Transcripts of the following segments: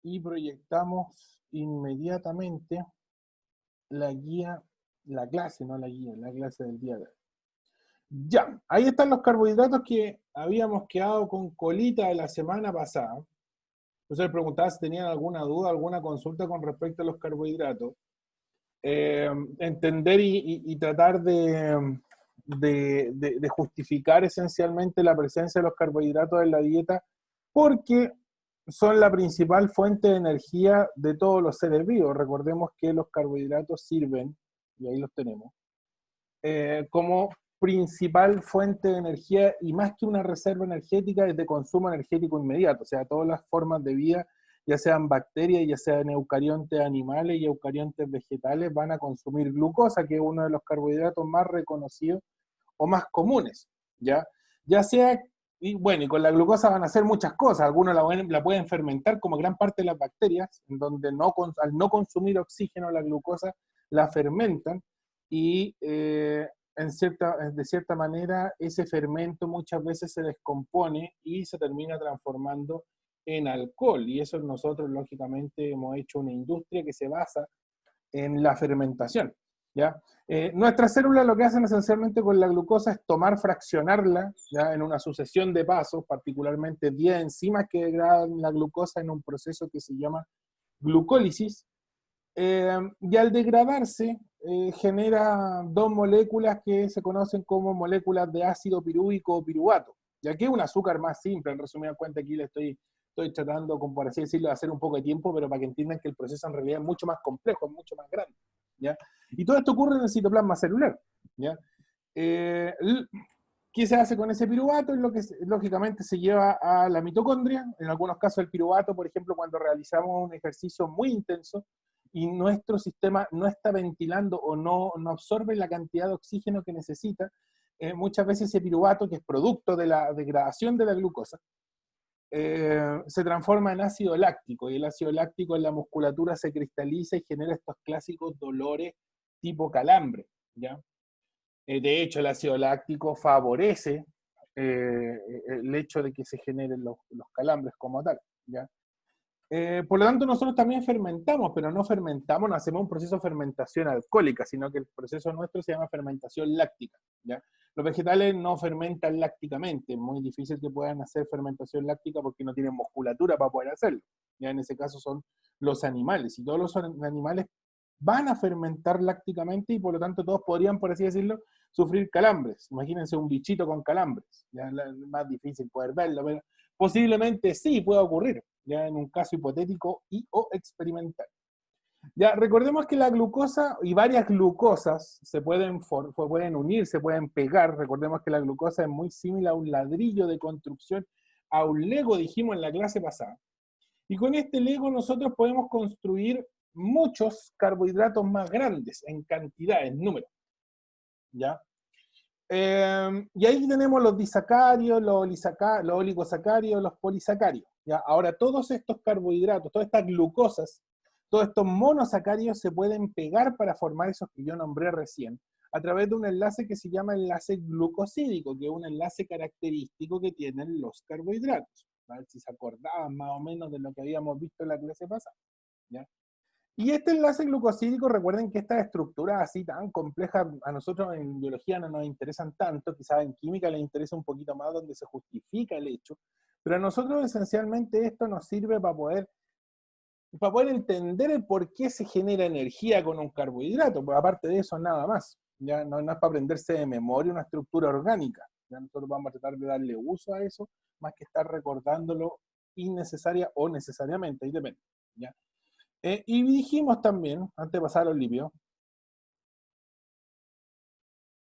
y proyectamos inmediatamente la guía, la clase, no la guía, la clase del día de hoy. Ya, ahí están los carbohidratos que habíamos quedado con colita de la semana pasada. Entonces les preguntaba si tenían alguna duda, alguna consulta con respecto a los carbohidratos. Entender y tratar de justificar esencialmente la presencia de los carbohidratos en la dieta, porque son la principal fuente de energía de todos los seres vivos. Recordemos que los carbohidratos sirven, y ahí los tenemos, como principal fuente de energía y más que una reserva energética es de consumo energético inmediato, o sea, todas las formas de vida, ya sean bacterias, ya sean eucariontes animales y eucariontes vegetales, van a consumir glucosa, que es uno de los carbohidratos más reconocidos o más comunes, ¿ya? Ya sea, y bueno, y con la glucosa van a hacer muchas cosas, algunos la pueden fermentar como gran parte de las bacterias, en donde no, al no consumir oxígeno la glucosa la fermentan, y de cierta manera ese fermento muchas veces se descompone y se termina transformando en alcohol, y eso nosotros lógicamente hemos hecho una industria que se basa en la fermentación, ¿ya? Nuestras células lo que hacen esencialmente con la glucosa es tomar, fraccionarla, ¿ya? En una sucesión de pasos, particularmente 10 enzimas que degradan la glucosa en un proceso que se llama glucólisis, y al degradarse genera dos moléculas que se conocen como moléculas de ácido pirúvico o piruvato, ya que es un azúcar más simple. En resumida cuenta, aquí le estoy tratando, como por así decirlo, de hacer un poco de tiempo, pero para que entiendan que el proceso en realidad es mucho más complejo, es mucho más grande, ¿ya? Y todo esto ocurre en el citoplasma celular, ¿ya? Eh, ¿Qué se hace con ese piruvato? Es lo que lógicamente se lleva a la mitocondria. En algunos casos el piruvato, por ejemplo, cuando realizamos un ejercicio muy intenso y nuestro sistema no está ventilando o no absorbe la cantidad de oxígeno que necesita, muchas veces ese piruvato, que es producto de la degradación de la glucosa, se transforma en ácido láctico, y el ácido láctico en la musculatura se cristaliza y genera estos clásicos dolores tipo calambre, ¿ya? De hecho, el ácido láctico favorece el hecho de que se generen los calambres como tal, ¿ya? Por lo tanto, nosotros también fermentamos, pero no fermentamos, no hacemos un proceso de fermentación alcohólica, sino que el proceso nuestro se llama fermentación láctica, ¿ya? Los vegetales no fermentan lácticamente, es muy difícil que puedan hacer fermentación láctica porque no tienen musculatura para poder hacerlo, ¿ya? En ese caso son los animales, y todos los animales van a fermentar lácticamente y por lo tanto todos podrían, por así decirlo, sufrir calambres. Imagínense un bichito con calambres, ya es más difícil poder verlo, pero posiblemente sí pueda ocurrir, ya en un caso hipotético y o experimental. Ya, recordemos que la glucosa y varias glucosas pueden unir, se pueden pegar. Recordemos que la glucosa es muy similar a un ladrillo de construcción, a un Lego, dijimos en la clase pasada. Y con este Lego nosotros podemos construir muchos carbohidratos más grandes en cantidad, en número, ¿ya? Y ahí tenemos los disacarios, los oligosacarios, los polisacarios, ¿ya? Ahora, todos estos carbohidratos, todas estas glucosas, todos estos monosacarios se pueden pegar para formar esos que yo nombré recién, a través de un enlace que se llama enlace glucosídico, que es un enlace característico que tienen los carbohidratos. A ver si se acordaban más o menos de lo que habíamos visto en la clase pasada, ¿ya? Y este enlace glucosídico, recuerden que estas estructuras así tan complejas a nosotros en biología no nos interesan tanto, quizás en química les interesa un poquito más donde se justifica el hecho, pero a nosotros esencialmente esto nos sirve para poder entender el por qué se genera energía con un carbohidrato, pues aparte de eso nada más, ya no es para aprenderse de memoria una estructura orgánica, ya nosotros vamos a tratar de darle uso a eso, más que estar recordándolo innecesaria o necesariamente, ahí depende, ¿ya? Y dijimos también, antes de pasar a los lipios,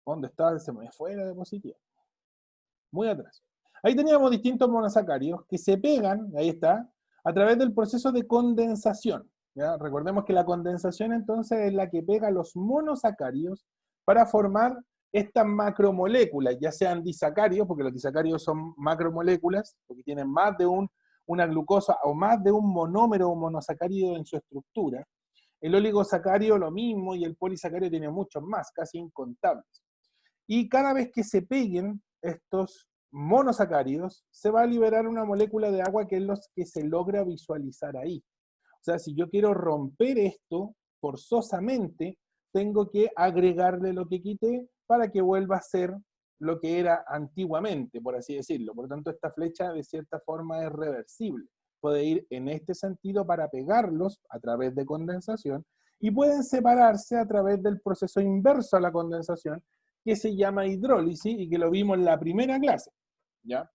¿dónde está? Se me fue la diapositiva. Muy atrás. Ahí teníamos distintos monosacáridos que se pegan, ahí está, a través del proceso de condensación, ¿ya? Recordemos que la condensación entonces es la que pega los monosacáridos para formar estas macromoléculas, ya sean disacáridos, porque los disacáridos son macromoléculas, porque tienen más de una glucosa o más de un monómero o monosacárido en su estructura. El oligosacario lo mismo, y el polisacario tiene muchos más, casi incontables. Y cada vez que se peguen estos monosacáridos, se va a liberar una molécula de agua que es los que se logra visualizar ahí, O sea, si yo quiero romper esto, forzosamente, tengo que agregarle lo que quité para que vuelva a ser lo que era antiguamente, por así decirlo. Por lo tanto, esta flecha de cierta forma es reversible. Puede ir en este sentido para pegarlos a través de condensación y pueden separarse a través del proceso inverso a la condensación, que se llama hidrólisis y que lo vimos en la primera clase, ¿ya?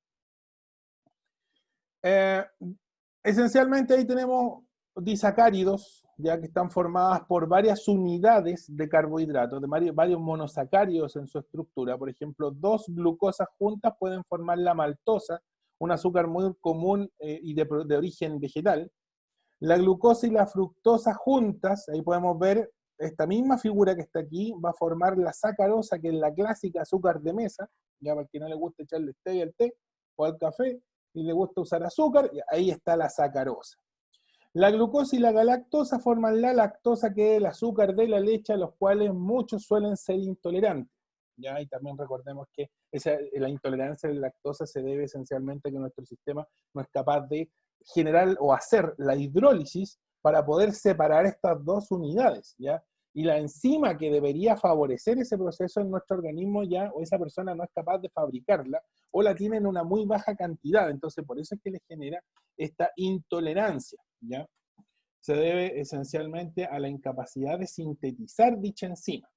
Esencialmente ahí tenemos disacáridos, ya que están formadas por varias unidades de carbohidratos, de varios monosacáridos en su estructura. Por ejemplo, 2 glucosas juntas pueden formar la maltosa, un azúcar muy común y de origen vegetal. La glucosa y la fructosa juntas, ahí podemos ver esta misma figura que está aquí, va a formar la sacarosa, que es la clásica azúcar de mesa, ya para el que no le gusta echarle stevia al té o al café, y le gusta usar azúcar, ahí está la sacarosa. La glucosa y la galactosa forman la lactosa, que es el azúcar de la leche, a los cuales muchos suelen ser intolerantes. ¿Ya? Y también recordemos que la intolerancia a la lactosa se debe esencialmente a que nuestro sistema no es capaz de generar o hacer la hidrólisis para poder separar estas dos unidades, ¿ya? Y la enzima que debería favorecer ese proceso en nuestro organismo ya, o esa persona no es capaz de fabricarla, o la tiene en una muy baja cantidad, entonces por eso es que le genera esta intolerancia, ¿ya? Se debe esencialmente a la incapacidad de sintetizar dicha enzima.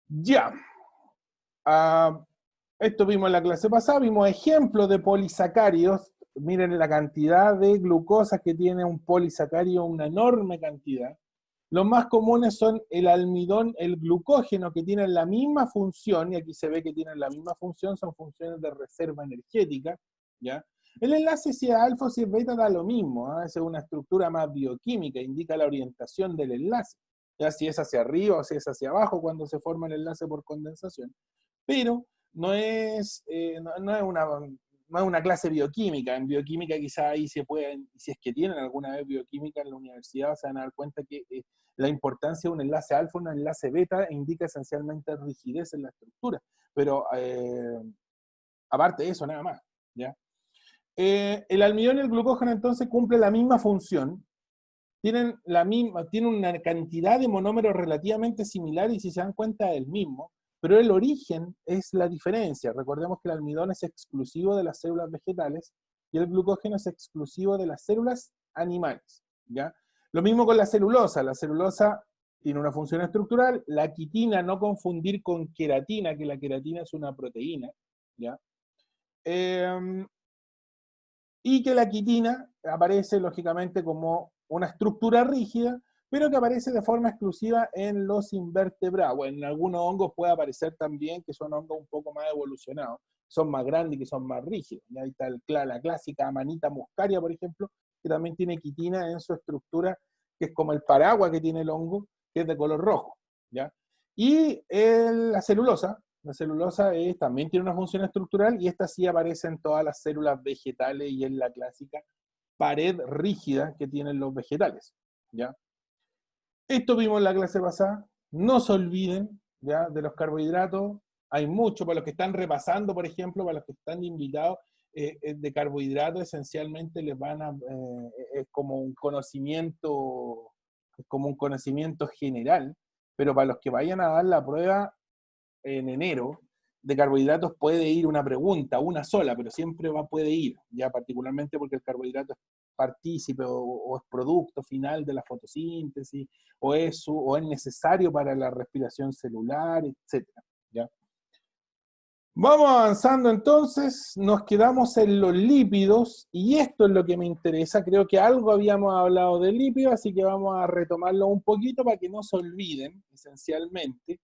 Ya. Esto vimos en la clase pasada, vimos ejemplos de polisacáridos. Miren la cantidad de glucosas que tiene un polisacárido, una enorme cantidad. Los más comunes son el almidón, el glucógeno, que tienen la misma función, y aquí se ve que tienen la misma función, son funciones de reserva energética, ¿ya? El enlace si es alfa o si es beta da lo mismo, ¿eh? Es una estructura más bioquímica, indica la orientación del enlace, ya si es hacia arriba o si es hacia abajo cuando se forma el enlace por condensación. Pero no es una clase bioquímica. En bioquímica quizá ahí se pueden, si es que tienen alguna vez bioquímica en la universidad, se van a dar cuenta que la importancia de un enlace alfa, un enlace beta, indica esencialmente rigidez en la estructura. Pero aparte de eso, nada más, ¿ya? El almidón y el glucógeno entonces cumplen la misma función, tienen una cantidad de monómeros relativamente similar y si se dan cuenta es el mismo, pero el origen es la diferencia. Recordemos que el almidón es exclusivo de las células vegetales y el glucógeno es exclusivo de las células animales, ¿ya? Lo mismo con la celulosa. La celulosa tiene una función estructural, la quitina, no confundir con queratina, que la queratina es una proteína, ¿ya? Y que la quitina aparece lógicamente como una estructura rígida, pero que aparece de forma exclusiva en los invertebrados. En algunos hongos puede aparecer también, que son hongos un poco más evolucionados, son más grandes y que son más rígidos. Y ahí está la clásica Amanita muscaria, por ejemplo, que también tiene quitina en su estructura, que es como el paraguas que tiene el hongo, que es de color rojo, ¿ya? Y la celulosa también tiene una función estructural y esta sí aparece en todas las células vegetales y en la clásica pared rígida que tienen los vegetales, ¿ya? Esto vimos en la clase pasada. No se olviden, ¿ya?, de los carbohidratos. Hay mucho, para los que están repasando, por ejemplo, para los que están invitados, de carbohidratos esencialmente les van a, es como un conocimiento general, pero para los que vayan a dar la prueba en enero, de carbohidratos puede ir una pregunta, una sola, pero siempre puede ir, ya particularmente porque el carbohidrato es partícipe o es producto final de la fotosíntesis, o es necesario para la respiración celular, etc. ¿Ya? Vamos avanzando entonces, nos quedamos en los lípidos, y esto es lo que me interesa. Creo que algo habíamos hablado de lípidos, así que vamos a retomarlo un poquito para que no se olviden, esencialmente.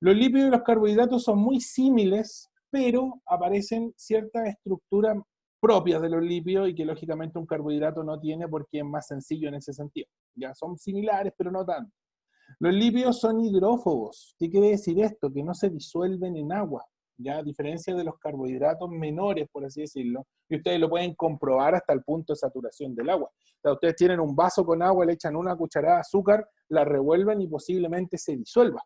Los lípidos y los carbohidratos son muy similares, pero aparecen ciertas estructuras propias de los lípidos y que lógicamente un carbohidrato no tiene porque es más sencillo en ese sentido. Ya son similares, pero no tanto. Los lípidos son hidrófobos. ¿Qué quiere decir esto? Que no se disuelven en agua, ya, a diferencia de los carbohidratos menores, por así decirlo, y ustedes lo pueden comprobar hasta el punto de saturación del agua. O sea, ustedes tienen un vaso con agua, le echan una cucharada de azúcar, la revuelven y posiblemente se disuelva,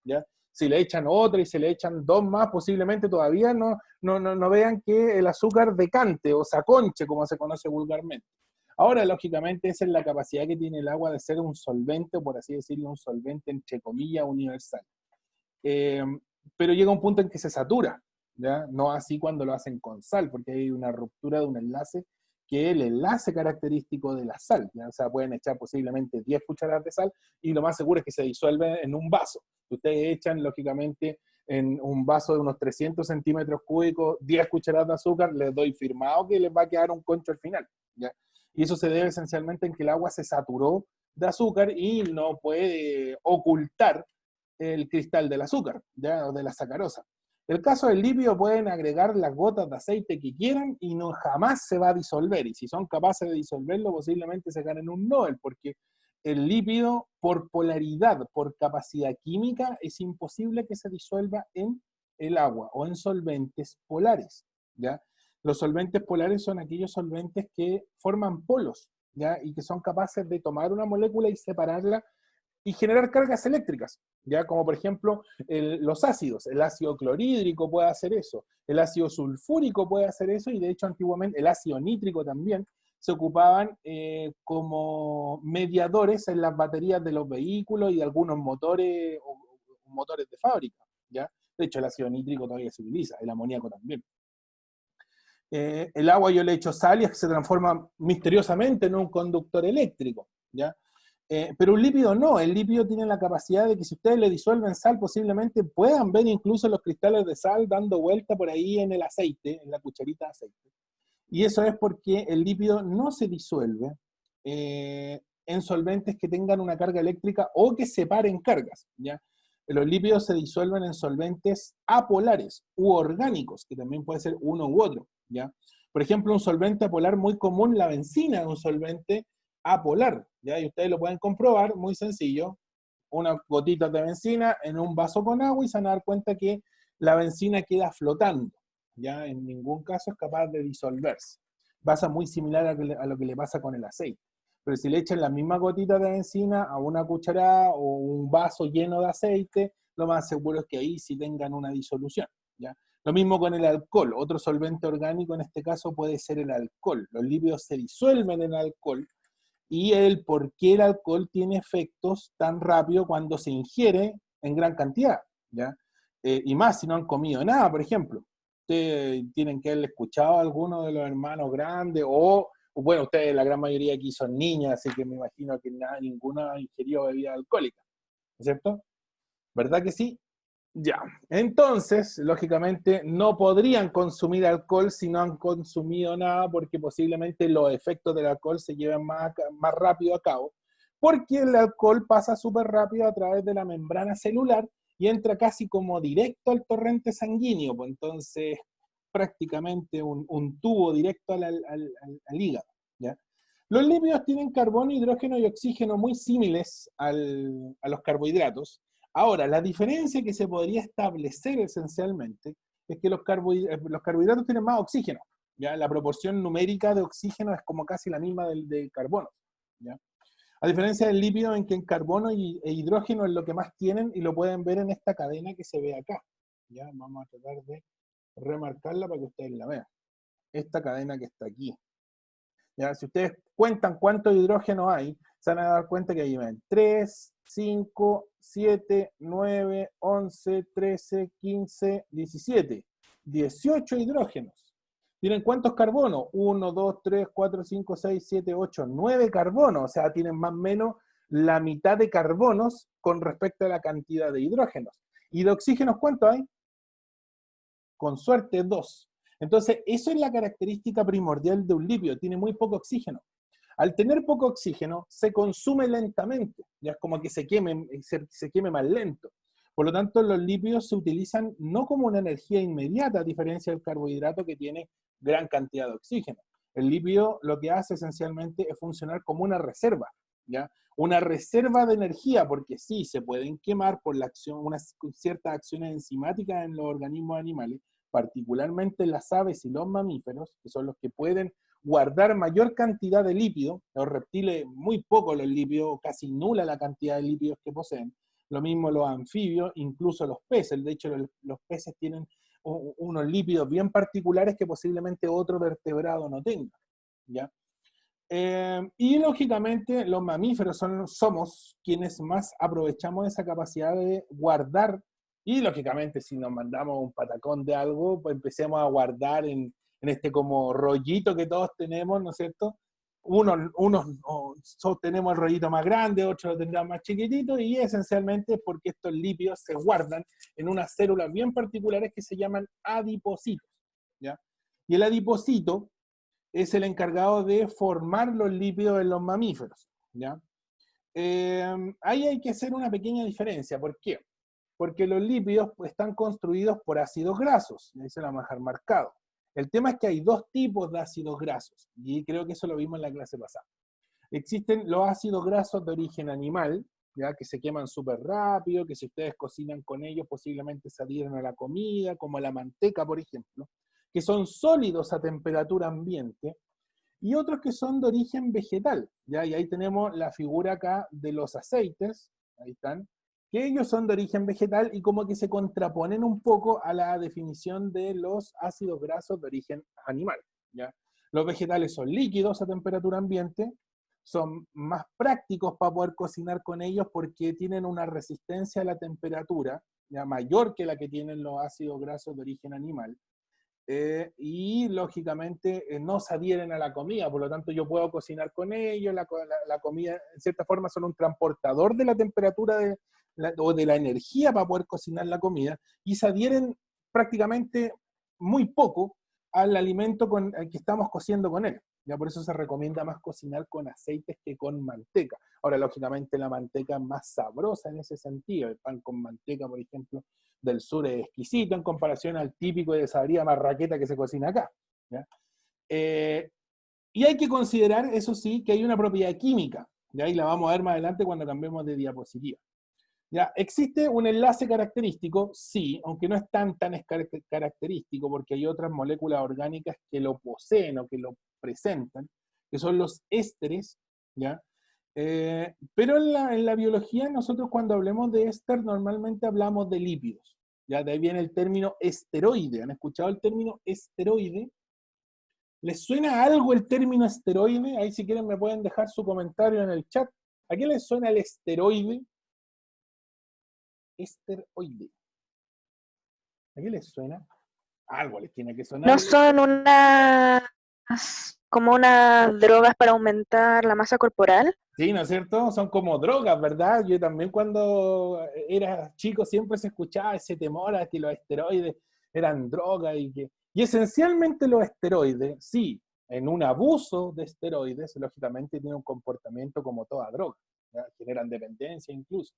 ¿ya? Si le echan otra y se le echan dos más, posiblemente todavía no vean que el azúcar decante o saconche, como se conoce vulgarmente. Ahora, lógicamente, esa es la capacidad que tiene el agua de ser un solvente, o por así decirlo, un solvente entre comillas universal. Eh, pero llega un punto en que se satura, ¿ya? No así cuando lo hacen con sal, porque hay una ruptura de un enlace que es el enlace característico de la sal, ¿ya? O sea, pueden echar posiblemente 10 cucharadas de sal y lo más seguro es que se disuelve en un vaso. Ustedes echan, lógicamente, en un vaso de unos 300 centímetros cúbicos 10 cucharadas de azúcar, les doy firmado que les va a quedar un concho al final, ¿ya? Y eso se debe esencialmente en que el agua se saturó de azúcar y no puede ocultar el cristal del azúcar, ¿ya? O de la sacarosa. El caso del lípido pueden agregar las gotas de aceite que quieran y no jamás se va a disolver. Y si son capaces de disolverlo, posiblemente se ganen un Nobel, porque el lípido, por polaridad, por capacidad química, es imposible que se disuelva en el agua o en solventes polares, ¿ya? Los solventes polares son aquellos solventes que forman polos, ¿ya? Y que son capaces de tomar una molécula y separarla y generar cargas eléctricas, ¿ya? Como por ejemplo los ácidos, el ácido clorhídrico puede hacer eso, el ácido sulfúrico puede hacer eso, y de hecho antiguamente el ácido nítrico también se ocupaban como mediadores en las baterías de los vehículos y de algunos motores o motores de fábrica, ¿ya? De hecho el ácido nítrico todavía se utiliza, el amoníaco también. El agua yo le echo sal y se transforma misteriosamente en un conductor eléctrico, ¿ya? Pero un lípido no, el lípido tiene la capacidad de que si ustedes le disuelven sal, posiblemente puedan ver incluso los cristales de sal dando vuelta por ahí en el aceite, en la cucharita de aceite. Y eso es porque el lípido no se disuelve en solventes que tengan una carga eléctrica o que separen cargas, ¿ya? Los lípidos se disuelven en solventes apolares u orgánicos, que también puede ser uno u otro, ¿ya? Por ejemplo, un solvente apolar muy común, la benzina es un solvente apolar, ¿ya? Y ustedes lo pueden comprobar, muy sencillo, unas gotitas de benzina en un vaso con agua y se van a dar cuenta que la benzina queda flotando, ¿ya? En ningún caso es capaz de disolverse. Pasa muy similar a lo que le pasa con el aceite. Pero si le echan la misma gotita de benzina a una cucharada o un vaso lleno de aceite, lo más seguro es que ahí sí tengan una disolución, ¿ya? Lo mismo con el alcohol. Otro solvente orgánico en este caso puede ser el alcohol. Los lípidos se disuelven en alcohol y el por qué el alcohol tiene efectos tan rápido cuando se ingiere en gran cantidad, ¿ya? Y más si no han comido nada, por ejemplo. Ustedes tienen que haber escuchado a alguno de los hermanos grandes, o bueno, ustedes la gran mayoría aquí son niñas, así que me imagino que nada, ninguno ha ingerido bebida alcohólica, ¿no es cierto? ¿Verdad que sí? Ya, entonces, lógicamente, no podrían consumir alcohol si no han consumido nada, porque posiblemente los efectos del alcohol se lleven más rápido a cabo, porque el alcohol pasa súper rápido a través de la membrana celular y entra casi como directo al torrente sanguíneo, pues entonces prácticamente un tubo directo al hígado, ¿ya? Los lípidos tienen carbono, hidrógeno y oxígeno muy similares a los carbohidratos. Ahora, la diferencia que se podría establecer esencialmente es que los carbohidratos tienen más oxígeno, ¿ya? La proporción numérica de oxígeno es como casi la misma del carbono, ¿ya? A diferencia del lípido en que en carbono e hidrógeno es lo que más tienen y lo pueden ver en esta cadena que se ve acá, ¿ya? Vamos a tratar de remarcarla para que ustedes la vean. Esta cadena que está aquí, ¿ya? Si ustedes cuentan cuánto hidrógeno hay, se van a dar cuenta que ahí ven 3, 5, 7, 9, 11, 13, 15, 17, 18 hidrógenos. ¿Tienen cuántos carbonos? 1, 2, 3, 4, 5, 6, 7, 8, 9 carbonos. O sea, tienen más o menos la mitad de carbonos con respecto a la cantidad de hidrógenos. ¿Y de oxígenos cuánto hay? Con suerte 2. Entonces, eso es la característica primordial de un lípido, tiene muy poco oxígeno. Al tener poco oxígeno, se consume lentamente, ya es como que se queme más lento. Por lo tanto, los lípidos se utilizan no como una energía inmediata, a diferencia del carbohidrato que tiene gran cantidad de oxígeno. El lípido lo que hace esencialmente es funcionar como una reserva, ¿ya? Una reserva de energía, porque sí, se pueden quemar por la acción, unas ciertas acciones enzimáticas en los organismos animales, particularmente las aves y los mamíferos, que son los que pueden guardar mayor cantidad de lípido. Los reptiles, muy poco los lípidos, casi nula la cantidad de lípidos que poseen. Lo mismo los anfibios, incluso los peces. De hecho, los peces tienen unos lípidos bien particulares que posiblemente otro vertebrado no tenga, ¿ya? Y lógicamente los mamíferos somos quienes más aprovechamos esa capacidad de guardar, y lógicamente si nos mandamos un patacón de algo, pues empecemos a guardar en este como rollito que todos tenemos, ¿no es cierto? Unos tenemos el rollito más grande, otros lo tendrán más chiquitito, y esencialmente es porque estos lípidos se guardan en unas células bien particulares que se llaman adipocitos, ¿ya? Y el adipocito es el encargado de formar los lípidos en los mamíferos, ¿ya? Ahí hay que hacer una pequeña diferencia. ¿Por qué? Porque los lípidos pues, están construidos por ácidos grasos, y ahí se lo vamos a dejar marcado. El tema es que hay dos tipos de ácidos grasos, y creo que eso lo vimos en la clase pasada. Existen los ácidos grasos de origen animal, ¿ya? Que se queman súper rápido, que si ustedes cocinan con ellos posiblemente se adhieren a la comida, como la manteca, por ejemplo, que son sólidos a temperatura ambiente, y otros que son de origen vegetal, ¿ya? Y ahí tenemos la figura acá de los aceites, ahí están, que ellos son de origen vegetal y como que se contraponen un poco a la definición de los ácidos grasos de origen animal, ¿ya? Los vegetales son líquidos a temperatura ambiente, son más prácticos para poder cocinar con ellos porque tienen una resistencia a la temperatura, ¿ya? Mayor que la que tienen los ácidos grasos de origen animal. Y lógicamente no se adhieren a la comida, por lo tanto yo puedo cocinar con ellos, la comida en cierta forma son un transportador de la temperatura o de la energía para poder cocinar la comida, y se adhieren prácticamente muy poco al alimento al que estamos cociendo con él. Ya por eso se recomienda más cocinar con aceites que con manteca. Ahora, lógicamente, la manteca es más sabrosa en ese sentido. El pan con manteca, por ejemplo, del sur es exquisito en comparación al típico de sabría marraqueta que se cocina acá, ¿ya? Y hay que considerar, eso sí, que hay una propiedad química, ¿ya? Y la vamos a ver más adelante cuando cambiemos de diapositiva. ¿Ya? ¿Existe un enlace característico? Sí, aunque no es tan característico porque hay otras moléculas orgánicas que lo poseen o que lo presentan, que son los ésteres, ¿ya? Pero en la biología nosotros cuando hablemos de éster normalmente hablamos de lípidos, ¿ya? De ahí viene el término esteroide. ¿Han escuchado el término esteroide? ¿Les suena algo el término esteroide? Ahí si quieren me pueden dejar su comentario en el chat. ¿A qué les suena el esteroide? Esteroide. ¿A qué les suena? Algo les tiene que sonar. ¿No son unas como unas drogas para aumentar la masa corporal? Sí, ¿no es cierto? Son como drogas, ¿verdad? Yo también cuando era chico siempre se escuchaba ese temor a que los esteroides eran drogas y esencialmente los esteroides, sí, en un abuso de esteroides, lógicamente tienen un comportamiento como toda droga, ¿ya? Generan dependencia incluso.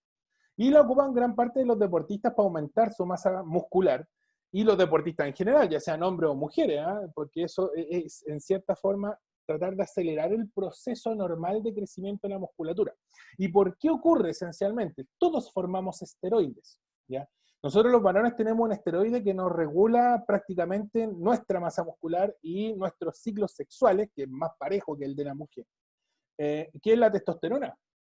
Y la ocupan gran parte de los deportistas para aumentar su masa muscular, y los deportistas en general, ya sean hombres o mujeres, ¿eh? Porque eso es, en cierta forma, tratar de acelerar el proceso normal de crecimiento de la musculatura. ¿Y por qué ocurre esencialmente? Todos formamos esteroides, ¿ya? Nosotros los varones tenemos un esteroide que nos regula prácticamente nuestra masa muscular y nuestros ciclos sexuales, que es más parejo que el de la mujer, que es la testosterona.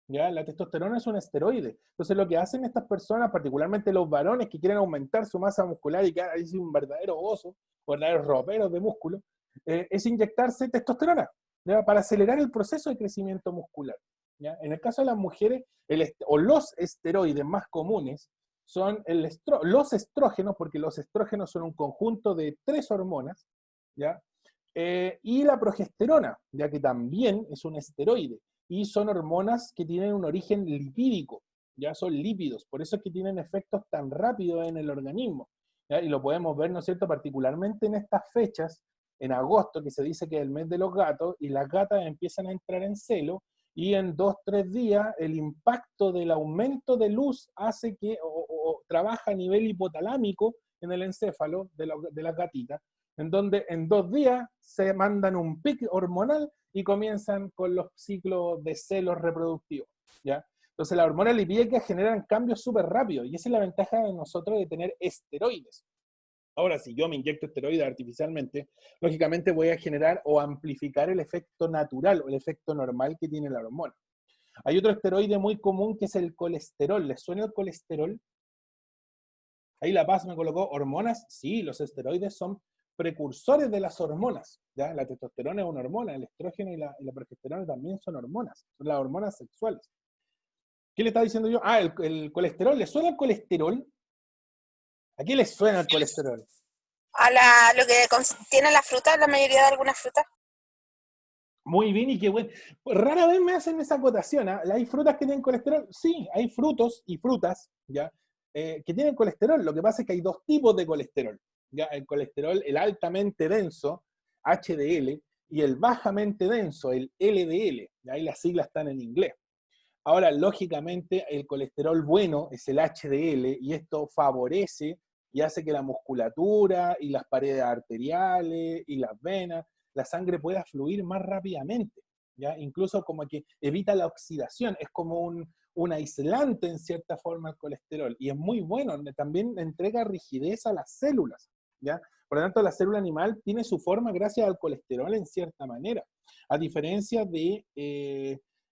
¿Ya? La testosterona es un esteroide. Entonces lo que hacen estas personas, particularmente los varones que quieren aumentar su masa muscular y que ahí es un verdadero oso, verdaderos roperos de músculo, es inyectarse testosterona, ¿ya? Para acelerar el proceso de crecimiento muscular, ¿ya? En el caso de las mujeres, los esteroides más comunes son los estrógenos, porque los estrógenos son un conjunto de 3 hormonas, ¿ya? Y la progesterona, ya que también es un esteroide, y son hormonas que tienen un origen lipídico, ya son lípidos, por eso es que tienen efectos tan rápidos en el organismo, ¿ya? Y lo podemos ver, ¿no es cierto?, particularmente en estas fechas, en agosto, que se dice que es el mes de los gatos, y las gatas empiezan a entrar en celo, y en 2-3 días el impacto del aumento de luz hace que, o trabaja a nivel hipotalámico en el encéfalo de las gatitas, en donde en 2 días se mandan un pic hormonal y comienzan con los ciclos de celos reproductivos, ¿ya? Entonces las hormonas lipídicas generan cambios súper rápidos, y esa es la ventaja de nosotros de tener esteroides. Ahora, si yo me inyecto esteroides artificialmente, lógicamente voy a generar o amplificar el efecto natural o el efecto normal que tiene la hormona. Hay otro esteroide muy común que es el colesterol. ¿Les suena el colesterol? Ahí La Paz me colocó hormonas. Sí, los esteroides son precursores de las hormonas, ¿ya? La testosterona es una hormona, el estrógeno y la progesterona también son hormonas, son las hormonas sexuales. ¿Qué le estaba diciendo yo? Ah, el colesterol. ¿Le suena el colesterol? ¿A qué le suena el colesterol? Lo que contiene la fruta, la mayoría de algunas frutas. Muy bien, y qué bueno. Rara vez me hacen esa acotación, ¿eh? ¿Hay frutas que tienen colesterol? Sí, hay frutos y frutas, ¿ya? Que tienen colesterol. Lo que pasa es que hay dos tipos de colesterol, ¿ya? El colesterol, el altamente denso, HDL, y el bajamente denso, el LDL. Ahí las siglas están en inglés. Ahora, lógicamente, el colesterol bueno es el HDL, y esto favorece y hace que la musculatura y las paredes arteriales y las venas, la sangre pueda fluir más rápidamente, ¿ya? Incluso como que evita la oxidación, es como un aislante en cierta forma el colesterol, y es muy bueno, también entrega rigidez a las células, ¿ya? Por lo tanto, la célula animal tiene su forma gracias al colesterol en cierta manera, a diferencia de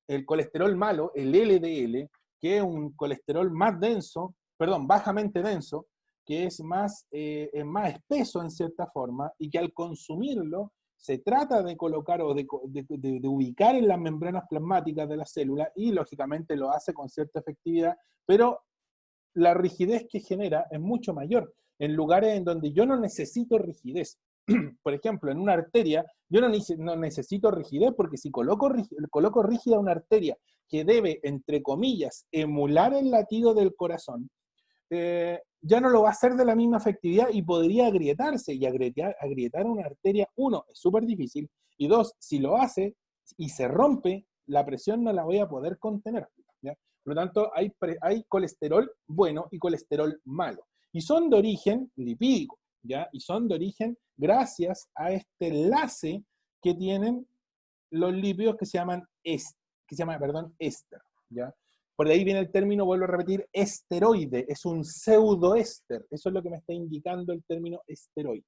el colesterol malo, el LDL, que es un colesterol más denso, perdón, bajamente denso, que es más espeso en cierta forma, y que al consumirlo se trata de colocar o de ubicar en las membranas plasmáticas de la célula, y lógicamente lo hace con cierta efectividad, pero la rigidez que genera es mucho mayor en lugares en donde yo no necesito rigidez. Por ejemplo, en una arteria, yo no necesito rigidez, porque si coloco rígida una arteria que debe, entre comillas, emular el latido del corazón, ya no lo va a hacer de la misma efectividad y podría agrietarse, y agrietar una arteria, uno, es súper difícil, y dos, si lo hace y se rompe, la presión no la voy a poder contener, ¿ya? Por lo tanto, hay colesterol bueno y colesterol malo, y son de origen lipídico, ¿ya? Y son de origen gracias a este enlace que tienen los lípidos que se llaman éster, ¿ya? Por ahí viene el término, vuelvo a repetir, esteroide, es un pseudoéster, eso es lo que me está indicando el término esteroide.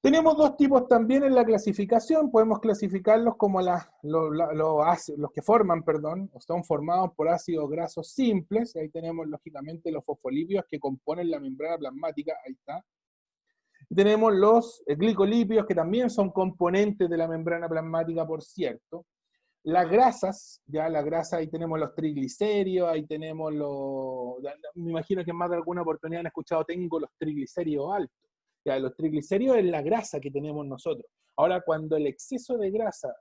Tenemos dos tipos también en la clasificación, podemos clasificarlos como los que forman, perdón, o son formados por ácidos grasos simples, ahí tenemos lógicamente los fosfolípidos que componen la membrana plasmática, ahí está. Y tenemos los glicolípidos que también son componentes de la membrana plasmática, por cierto. Las grasas, ya la grasa, ahí tenemos los triglicéridos, ahí tenemos me imagino que en más de alguna oportunidad han escuchado, tengo los triglicéridos altos. Ya, los triglicéridos es la grasa que tenemos nosotros. Ahora, cuando el exceso de grasa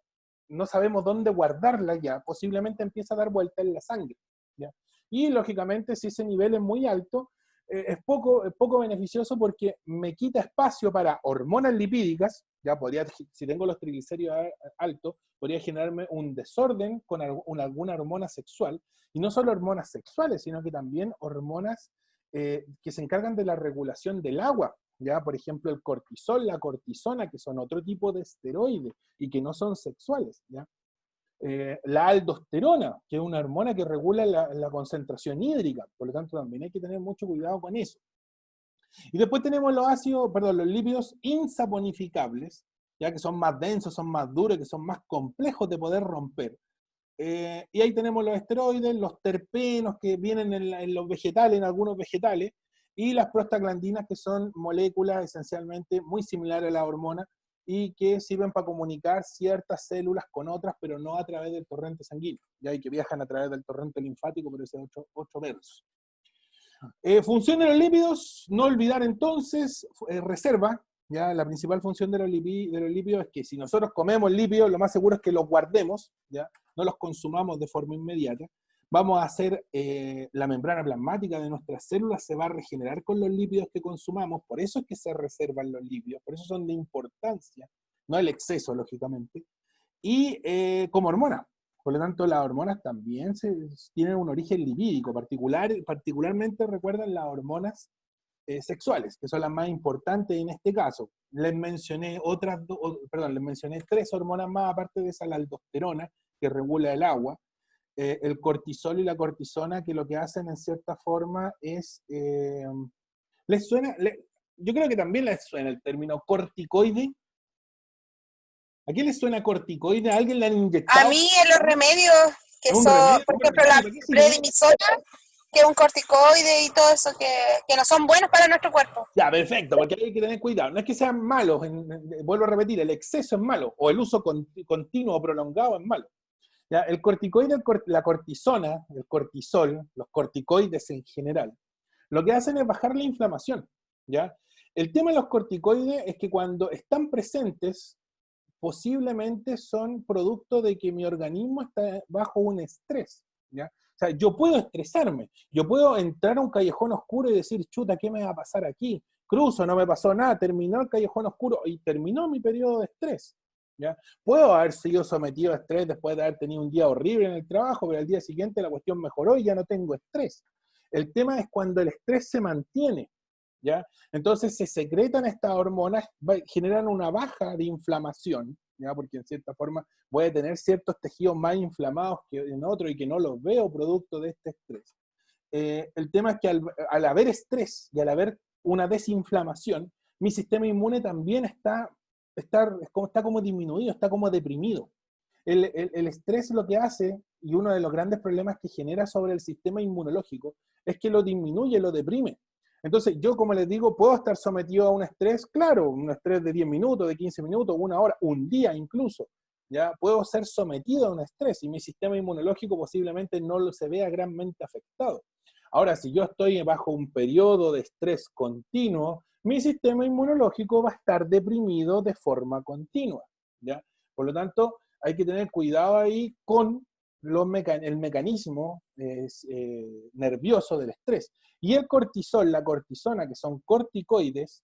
no sabemos dónde guardarla ya, posiblemente empieza a dar vuelta en la sangre, ¿ya? Y lógicamente, si ese nivel es muy alto, es poco beneficioso, porque me quita espacio para hormonas lipídicas, ya si tengo los triglicéridos altos, podría generarme un desorden con alguna hormona sexual, y no solo hormonas sexuales, sino que también hormonas que se encargan de la regulación del agua, ya, por ejemplo, el cortisol, la cortisona, que son otro tipo de esteroides y que no son sexuales, ¿ya? La aldosterona, que es una hormona que regula la concentración hídrica, por lo tanto también hay que tener mucho cuidado con eso. Y después tenemos los lípidos insaponificables, ya que son más densos, son más duros, que son más complejos de poder romper. Y ahí tenemos los esteroides, los terpenos que vienen en los vegetales, en algunos vegetales, y las prostaglandinas, que son moléculas esencialmente muy similares a la hormona, y que sirven para comunicar ciertas células con otras, pero no a través del torrente sanguíneo, ya, y que viajan a través del torrente linfático, pero ese es otro verso. Función de los lípidos, no olvidar entonces, reserva, ya, la principal función de los lípidos es que si nosotros comemos lípidos, lo más seguro es que los guardemos, ya, no los consumamos de forma inmediata. Vamos a hacer, la membrana plasmática de nuestras células se va a regenerar con los lípidos que consumamos, por eso es que se reservan los lípidos, por eso son de importancia, no el exceso, lógicamente, y como hormona. Por lo tanto, las hormonas también tienen un origen lipídico, particularmente recuerdan las hormonas sexuales, que son las más importantes en este caso. Les mencioné les mencioné 3 hormonas más, aparte de esa, la aldosterona, que regula el agua, el cortisol y la cortisona, que lo que hacen en cierta forma es, ¿les suena? Yo creo que también les suena el término corticoide. ¿A quién le suena corticoide? ¿A alguien le han inyectado? A mí en los remedios, que ¿Es un son, remedio? por ¿Pero ejemplo, para la qué sirve? prednisona, que un corticoide y todo eso, que no son buenos para nuestro cuerpo. Ya, perfecto, porque hay que tener cuidado. No es que sean malos, vuelvo a repetir, el exceso es malo, o el uso continuo o prolongado es malo. ¿Ya? El corticoide, la cortisona, el cortisol, los corticoides en general, lo que hacen es bajar la inflamación. ¿Ya? El tema de los corticoides es que cuando están presentes, posiblemente son producto de que mi organismo está bajo un estrés. ¿Ya? O sea, yo puedo estresarme, yo puedo entrar a un callejón oscuro y decir, chuta, ¿qué me va a pasar aquí? Cruzo, no me pasó nada, terminó el callejón oscuro y terminó mi periodo de estrés. ¿Ya? Puedo haber sido sometido a estrés después de haber tenido un día horrible en el trabajo, pero al día siguiente la cuestión mejoró y ya no tengo estrés. El tema es cuando el estrés se mantiene, ¿ya? Entonces se secretan estas hormonas, generan una baja de inflamación, ¿ya? Porque en cierta forma voy a tener ciertos tejidos más inflamados que en otros y que no los veo producto de este estrés. El tema es que al haber estrés y al haber una desinflamación, mi sistema inmune también está como disminuido, está como deprimido. El estrés lo que hace, y uno de los grandes problemas que genera sobre el sistema inmunológico, es que lo disminuye, lo deprime. Entonces, yo, como les digo, puedo estar sometido a un estrés, claro, un estrés de 10 minutos, de 15 minutos, una hora, un día incluso. ¿Ya? Puedo ser sometido a un estrés y mi sistema inmunológico posiblemente no se vea grandemente afectado. Ahora, si yo estoy bajo un periodo de estrés continuo, mi sistema inmunológico va a estar deprimido de forma continua. ¿Ya? Por lo tanto, hay que tener cuidado ahí con el mecanismo nervioso del estrés. Y el cortisol, la cortisona, que son corticoides,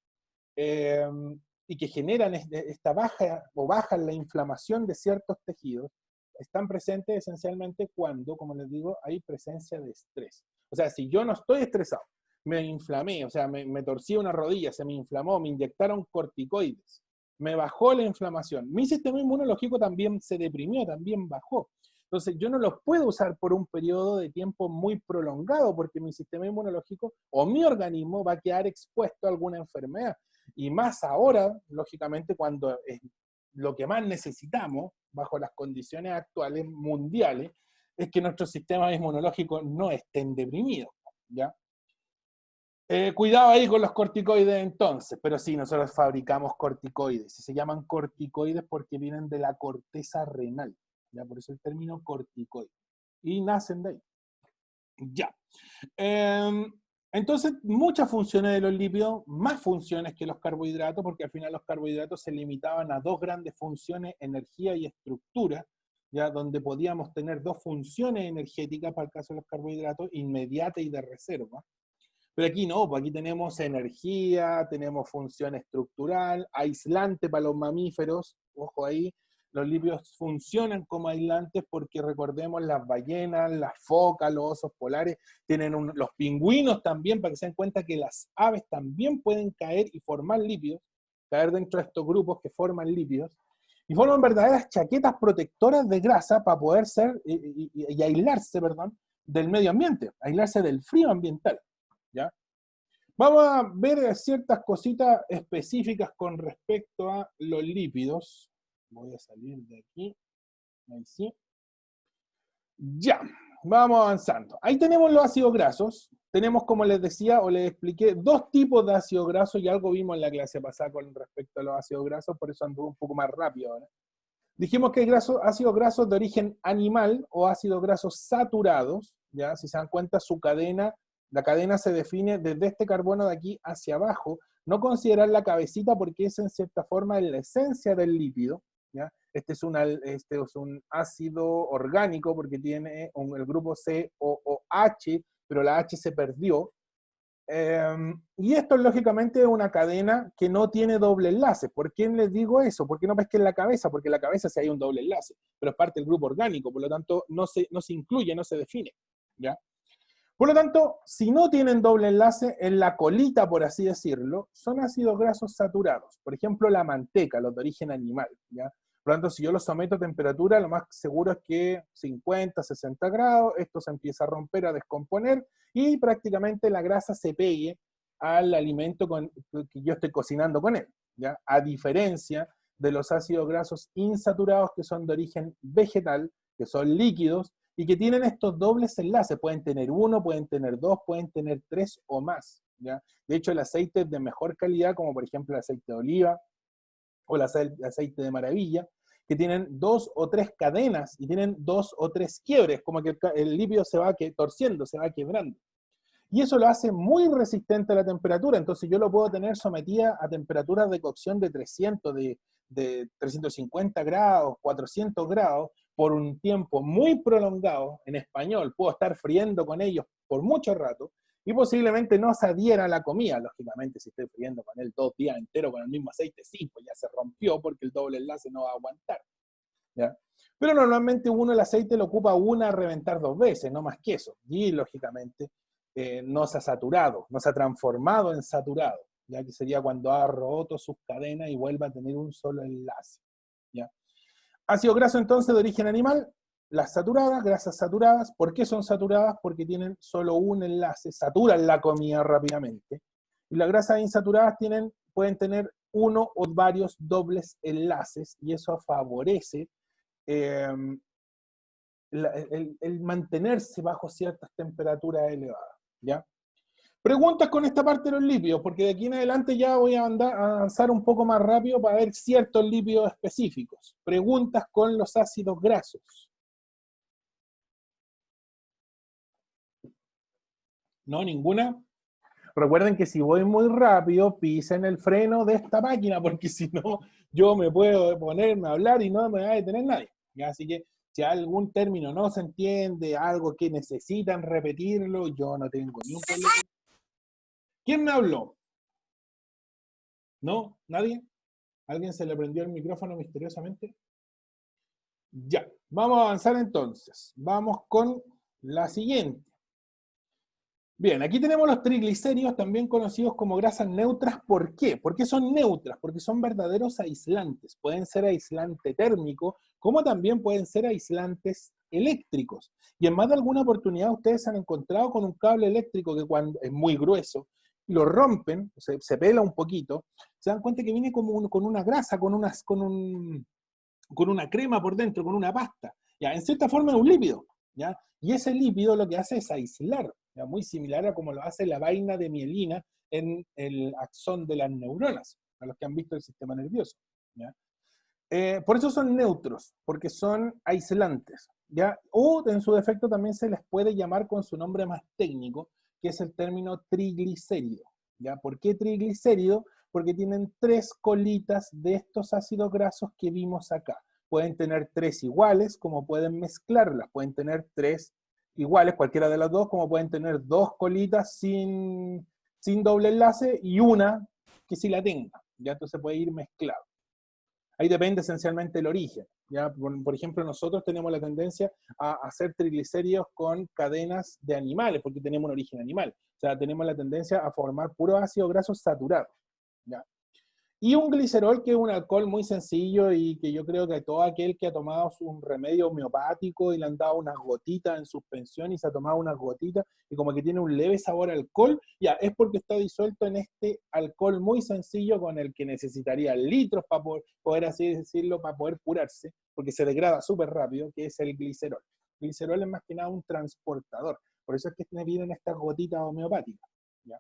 y que generan esta baja o bajan la inflamación de ciertos tejidos, están presentes esencialmente cuando, como les digo, hay presencia de estrés. O sea, si yo no estoy estresado, me inflamé, o sea, me torcí una rodilla, se me inflamó, me inyectaron corticoides, me bajó la inflamación, mi sistema inmunológico también se deprimió, también bajó. Entonces, yo no los puedo usar por un periodo de tiempo muy prolongado porque mi sistema inmunológico o mi organismo va a quedar expuesto a alguna enfermedad. Y más ahora, lógicamente, cuando es lo que más necesitamos, bajo las condiciones actuales mundiales, es que nuestros sistemas inmunológicos no estén deprimidos, ¿ya? Cuidado ahí con los corticoides entonces, pero sí, nosotros fabricamos corticoides, y se llaman corticoides porque vienen de la corteza renal, ¿ya? Por eso el término corticoide, y nacen de ahí. Ya. Entonces, muchas funciones de los lípidos, más funciones que los carbohidratos, porque al final los carbohidratos se limitaban a dos grandes funciones, energía y estructura, ya donde podíamos tener dos funciones energéticas para el caso de los carbohidratos, inmediata y de reserva. Pero aquí no, pues aquí tenemos energía, tenemos función estructural, aislante para los mamíferos, ojo ahí, los lípidos funcionan como aislantes porque recordemos las ballenas, las focas, los osos polares, tienen los pingüinos también, para que se den cuenta que las aves también pueden caer y formar lípidos, caer dentro de estos grupos que forman lípidos, y forman verdaderas chaquetas protectoras de grasa para poder ser y aislarse, perdón, del medio ambiente, aislarse del frío ambiental. ¿Ya? Vamos a ver ciertas cositas específicas con respecto a los lípidos. Voy a salir de aquí. Ahí sí. Ya, vamos avanzando. Ahí tenemos los ácidos grasos. Tenemos, como les decía o les expliqué, dos tipos de ácidos grasos y algo vimos en la clase pasada con respecto a los ácidos grasos, por eso ando un poco más rápido ahora. Dijimos que hay ácidos grasos de origen animal o ácidos grasos saturados, ¿ya? Si se dan cuenta, la cadena se define desde este carbono de aquí hacia abajo, no considerar la cabecita porque es en cierta forma la esencia del lípido, ¿ya? Este es un ácido orgánico porque tiene el grupo COOH, pero la H se perdió. Y esto lógicamente es una cadena que no tiene doble enlace. ¿Por qué les digo eso? ¿Por qué no pesquen la cabeza? Porque en la cabeza sí hay un doble enlace, pero es parte del grupo orgánico, por lo tanto no se incluye, no se define, ¿ya? Por lo tanto, si no tienen doble enlace, en la colita, por así decirlo, son ácidos grasos saturados. Por ejemplo, la manteca, los de origen animal, ¿ya? Por lo tanto, si yo los someto a temperatura, lo más seguro es que 50, 60 grados, esto se empieza a romper, a descomponer, y prácticamente la grasa se pegue al alimento que yo estoy cocinando con él, ¿ya? A diferencia de los ácidos grasos insaturados, que son de origen vegetal, que son líquidos, y que tienen estos dobles enlaces. Pueden tener uno, pueden tener dos, pueden tener tres o más, ¿ya? De hecho, el aceite es de mejor calidad, como por ejemplo el aceite de oliva o el aceite de maravilla, que tienen 2 o 3 cadenas y tienen 2 o 3 quiebres, como que el lípido se va torciendo, se va quebrando. Y eso lo hace muy resistente a la temperatura. Entonces yo lo puedo tener sometida a temperaturas de cocción de 300, de 350 grados, 400 grados, por un tiempo muy prolongado. En español, puedo estar friendo con ellos por mucho rato, y posiblemente no se adhiera a la comida. Lógicamente, si estoy friendo con él 2 días enteros con el mismo aceite, sí, pues ya se rompió porque el doble enlace no va a aguantar, ¿ya? Pero normalmente uno el aceite lo ocupa a reventar 2 veces, no más que eso. Y lógicamente no se ha saturado, no se ha transformado en saturado, ya que sería cuando ha roto sus cadenas y vuelva a tener un solo enlace, ¿ya? Ácido graso entonces de origen animal, las saturadas, grasas saturadas. ¿Por qué son saturadas? Porque tienen solo un enlace, saturan la comida rápidamente. Y las grasas insaturadas pueden tener uno o varios dobles enlaces, y eso favorece el mantenerse bajo ciertas temperaturas elevadas, ¿ya? Preguntas con esta parte de los lípidos, porque de aquí en adelante ya voy a avanzar un poco más rápido para ver ciertos lípidos específicos. Preguntas con los ácidos grasos. ¿No? ¿Ninguna? Recuerden que si voy muy rápido, pisen el freno de esta máquina, porque si no, yo me puedo ponerme a hablar y no me va a detener nadie, ¿ya? Así que si algún término no se entiende, algo que necesitan repetirlo, yo no tengo ni un problema. ¿Quién me habló? ¿No? ¿Nadie? ¿Alguien se le prendió el micrófono misteriosamente? Ya, vamos a avanzar entonces. Vamos con la siguiente. Bien, aquí tenemos los triglicéridos, también conocidos como grasas neutras. ¿Por qué? ¿Por qué son neutras? Porque son verdaderos aislantes. Pueden ser aislante térmico, como también pueden ser aislantes eléctricos. Y en más de alguna oportunidad ustedes se han encontrado con un cable eléctrico que cuando es muy grueso, lo rompen, se pela un poquito, se dan cuenta que viene como con una grasa, con una crema por dentro, con una pasta. ¿Ya? En cierta forma es un lípido, ¿ya? Y ese lípido lo que hace es aislar, ¿ya? Muy similar a como lo hace la vaina de mielina en el axón de las neuronas, a los que han visto el sistema nervioso, ¿ya? Por eso son neutros, porque son aislantes, ¿ya? O en su defecto también se les puede llamar con su nombre más técnico, que es el término triglicérido, ¿ya? ¿Por qué triglicérido? Porque tienen 3 colitas de estos ácidos grasos que vimos acá. Pueden tener 3 iguales, como pueden mezclarlas. Pueden tener 3 iguales, cualquiera de las dos, como pueden tener 2 colitas sin doble enlace y una que sí la tenga, ¿ya? Entonces puede ir mezclado. Ahí depende esencialmente del origen, ¿ya? Por ejemplo, nosotros tenemos la tendencia a hacer triglicéridos con cadenas de animales, porque tenemos un origen animal. O sea, tenemos la tendencia a formar puros ácidos grasos saturados, ¿ya? Y un glicerol, que es un alcohol muy sencillo y que yo creo que todo aquel que ha tomado un remedio homeopático y le han dado unas gotitas en suspensión y se ha tomado unas gotitas y como que tiene un leve sabor a alcohol, ya, es porque está disuelto en este alcohol muy sencillo con el que necesitaría litros para poder así decirlo, para poder curarse, porque se degrada súper rápido, que es el glicerol. El glicerol es más que nada un transportador, por eso es que vienen estas gotitas homeopáticas, ¿ya?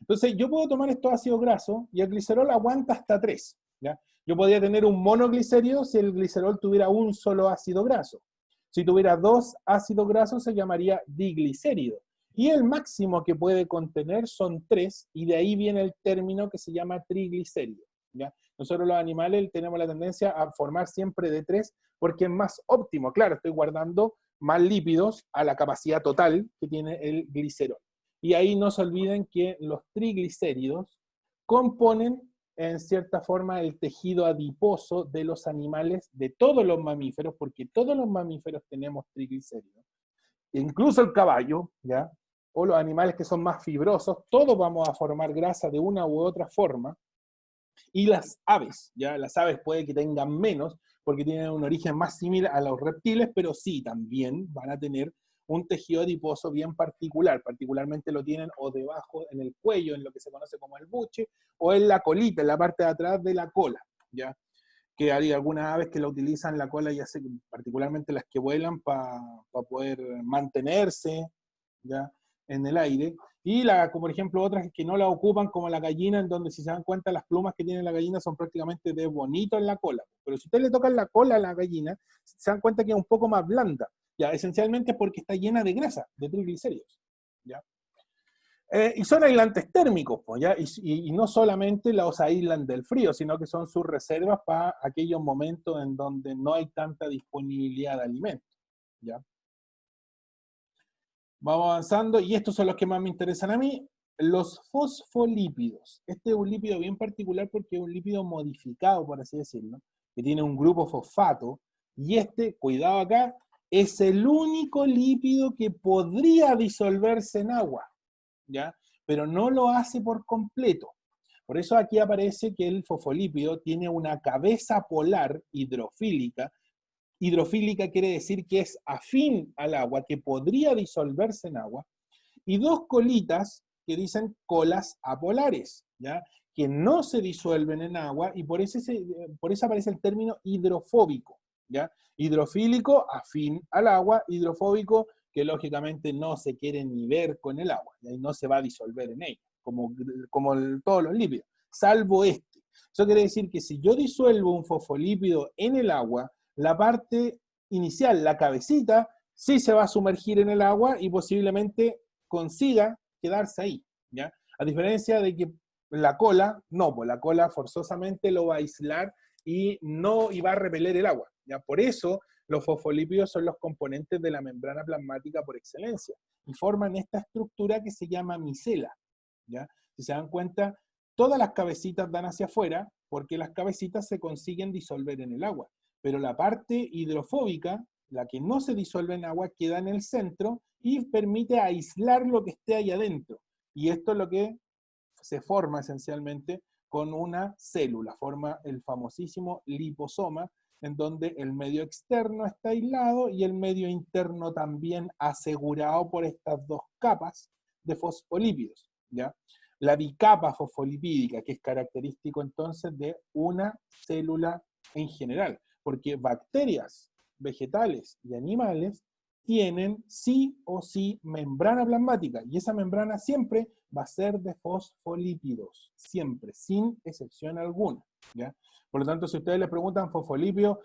Entonces, yo puedo tomar estos ácidos grasos y el glicerol aguanta hasta 3, ¿ya? Yo podría tener un monoglicérido si el glicerol tuviera un solo ácido graso. Si tuviera 2 ácidos grasos se llamaría diglicérido. Y el máximo que puede contener son 3, y de ahí viene el término que se llama triglicérido, ¿ya? Nosotros los animales tenemos la tendencia a formar siempre de 3 porque es más óptimo. Claro, estoy guardando más lípidos a la capacidad total que tiene el glicerol. Y ahí no se olviden que los triglicéridos componen en cierta forma el tejido adiposo de los animales, de todos los mamíferos, porque todos los mamíferos tenemos triglicéridos. Incluso el caballo, ¿ya? O los animales que son más fibrosos, todos vamos a formar grasa de una u otra forma. Y las aves, ¿ya? Las aves puede que tengan menos, porque tienen un origen más similar a los reptiles, pero sí, también van a tener un tejido adiposo bien particular. Particularmente lo tienen o debajo en el cuello, en lo que se conoce como el buche, o en la colita, en la parte de atrás de la cola, ¿ya? que hay algunas aves que la utilizan la cola, ya sé, particularmente las que vuelan, para poder mantenerse, ¿ya?, en el aire. Y como por ejemplo otras que no la ocupan, como la gallina, en donde si se dan cuenta las plumas que tiene la gallina son prácticamente de bonito en la cola. Pero si ustedes le tocan la cola a la gallina, se dan cuenta que es un poco más blanda, ¿ya? Esencialmente porque está llena de grasa, de triglicéridos, ¿ya? Y son aislantes térmicos, pues, ¿ya? Y no solamente los aíslan del frío, sino que son sus reservas para aquellos momentos en donde no hay tanta disponibilidad de alimentos, ¿ya? Vamos avanzando, y estos son los que más me interesan a mí, los fosfolípidos. Este es un lípido bien particular porque es un lípido modificado, por así decirlo, que tiene un grupo fosfato, y este, cuidado acá, es el único lípido que podría disolverse en agua, ¿ya? Pero no lo hace por completo. Por eso aquí aparece que el fosfolípido tiene una cabeza polar hidrofílica. Hidrofílica quiere decir que es afín al agua, que podría disolverse en agua, y dos colitas que dicen colas apolares, ¿ya?, que no se disuelven en agua, y por eso aparece el término hidrofóbico, ¿ya? Hidrofílico, afín al agua; hidrofóbico, que lógicamente no se quiere ni ver con el agua, y no se va a disolver en ella, como todos los lípidos, salvo este. Eso quiere decir que si yo disuelvo un fosfolípido en el agua, la parte inicial, la cabecita, sí se va a sumergir en el agua y posiblemente consiga quedarse ahí, ¿ya? A diferencia de que la cola, no, pues la cola forzosamente lo va a aislar y va a repeler el agua, ¿ya? Por eso los fosfolípidos son los componentes de la membrana plasmática por excelencia y forman esta estructura que se llama micela, ¿ya? Si se dan cuenta, todas las cabecitas dan hacia afuera porque las cabecitas se consiguen disolver en el agua, pero la parte hidrofóbica, la que no se disuelve en agua, queda en el centro y permite aislar lo que esté ahí adentro. Y esto es lo que se forma esencialmente con una célula, forma el famosísimo liposoma, en donde el medio externo está aislado y el medio interno también asegurado por estas dos capas de fosfolípidos, ¿ya? La bicapa fosfolipídica, que es característico entonces de una célula en general, porque bacterias, vegetales y animales tienen sí o sí membrana plasmática, y esa membrana siempre va a ser de fosfolípidos, siempre, sin excepción alguna, ¿ya? Por lo tanto, si ustedes les preguntan fosfolípidos,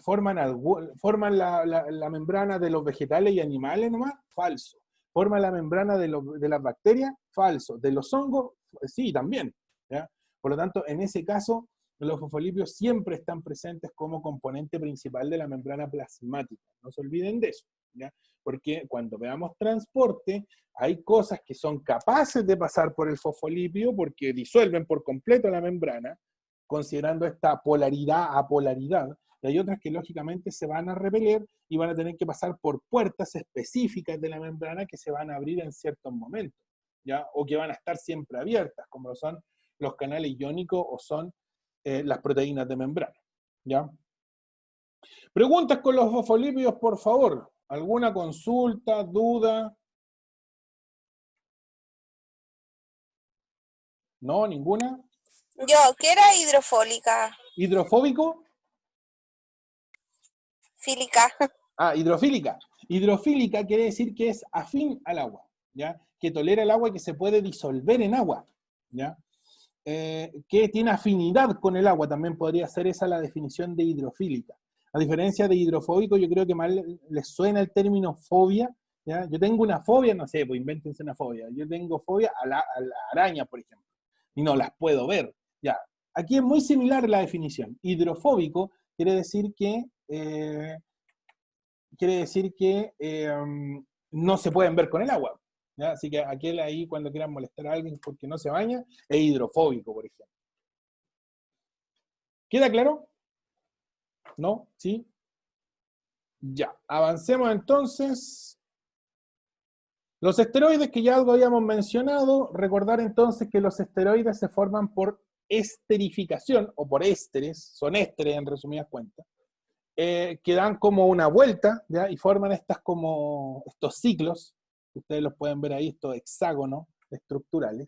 ¿forman la membrana de los vegetales y animales nomás? Falso. ¿Forman la membrana de las bacterias? Falso. ¿De los hongos? Sí, también, ¿ya? Por lo tanto, en ese caso, los fosfolípidos siempre están presentes como componente principal de la membrana plasmática. No se olviden de eso, ¿ya? Porque cuando veamos transporte, hay cosas que son capaces de pasar por el fosfolípido porque disuelven por completo la membrana, considerando esta polaridad a polaridad, y hay otras que lógicamente se van a repeler y van a tener que pasar por puertas específicas de la membrana que se van a abrir en ciertos momentos, ¿ya? O que van a estar siempre abiertas, como lo son los canales iónicos o son las proteínas de membrana, ¿ya? Preguntas con los fosfolípidos, por favor. ¿Alguna consulta, duda? ¿No? ¿Ninguna? Yo, ¿qué era hidrofólica? ¿Hidrofóbico? Fílica. Ah, hidrofílica. Hidrofílica quiere decir que es afín al agua, ¿ya? Que tolera el agua y que se puede disolver en agua, ¿ya? Que tiene afinidad con el agua, también podría ser esa la definición de hidrofílica. A diferencia de hidrofóbico, yo creo que más les suena el término fobia, ¿ya? Yo tengo una fobia, no sé, pues invéntense una fobia. Yo tengo fobia a la araña, por ejemplo, y no las puedo ver, ¿ya? Aquí es muy similar la definición. Hidrofóbico quiere decir que no se pueden ver con el agua, ¿ya? Así que aquel ahí, cuando quieran molestar a alguien porque no se baña, es hidrofóbico, por ejemplo. ¿Queda claro? ¿No? ¿Sí? Ya. Avancemos entonces. Los esteroides, que ya algo habíamos mencionado, recordar entonces que los esteroides se forman por esterificación, o por ésteres, son ésteres en resumidas cuentas, que dan como una vuelta, ¿ya? Y forman estos ciclos, ustedes los pueden ver ahí, estos hexágonos estructurales.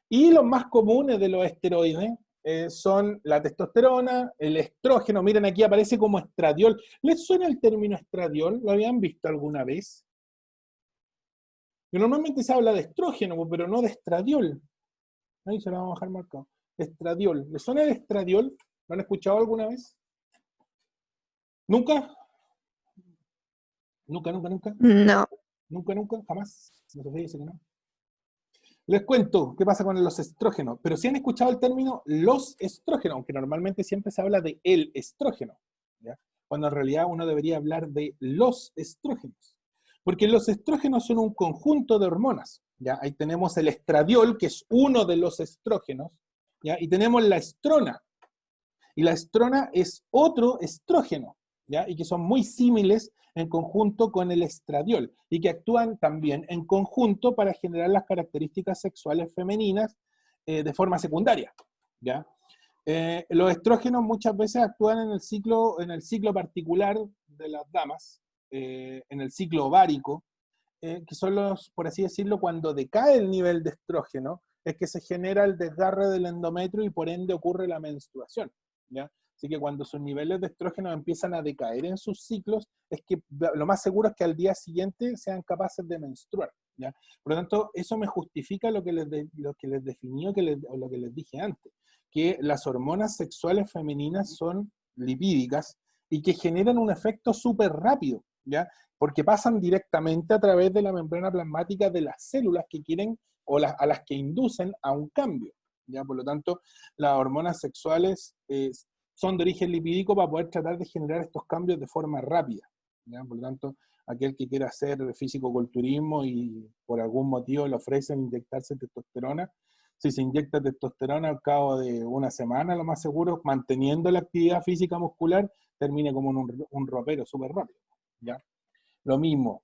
Y los más comunes de los esteroides son la testosterona, el estrógeno. Miren, aquí aparece como estradiol. ¿Les suena el término estradiol? ¿Lo habían visto alguna vez? Que normalmente se habla de estrógeno, pero no de estradiol. Ahí se lo vamos a dejar marcado. Estradiol. ¿Les suena el estradiol? ¿Lo han escuchado alguna vez? ¿Nunca? ¿Nunca, nunca, nunca? No. ¿Nunca, nunca? ¿Jamás? No se dice que no. Les cuento qué pasa con los estrógenos, pero si han escuchado el término los estrógenos, aunque normalmente siempre se habla de el estrógeno, ¿ya? Cuando en realidad uno debería hablar de los estrógenos, porque los estrógenos son un conjunto de hormonas, ¿ya? Ahí tenemos el estradiol, que es uno de los estrógenos, ¿ya? Y tenemos la estrona, y la estrona es otro estrógeno, ¿ya? Y que son muy similares en conjunto con el estradiol, y que actúan también en conjunto para generar las características sexuales femeninas de forma secundaria, ¿ya? Los estrógenos muchas veces actúan en el ciclo particular de las damas, en el ciclo ovárico, que son los, por así decirlo, cuando decae el nivel de estrógeno, es que se genera el desgarre del endometrio y por ende ocurre la menstruación, ¿ya? Así que cuando sus niveles de estrógeno empiezan a decaer en sus ciclos, es que lo más seguro es que al día siguiente sean capaces de menstruar, ¿ya? Por lo tanto, eso me justifica lo que les definí o lo que les dije antes, que las hormonas sexuales femeninas son lipídicas y que generan un efecto súper rápido, ¿ya? Porque pasan directamente a través de la membrana plasmática de las células que quieren o a las que inducen a un cambio, ¿ya? Por lo tanto, las hormonas sexuales son de origen lipídico para poder tratar de generar estos cambios de forma rápida, ¿ya? Por lo tanto, aquel que quiera hacer fisicoculturismo y por algún motivo le ofrecen inyectarse testosterona, si se inyecta testosterona al cabo de una semana, lo más seguro, manteniendo la actividad física muscular, termine como un ropero súper rápido, ¿ya? Lo mismo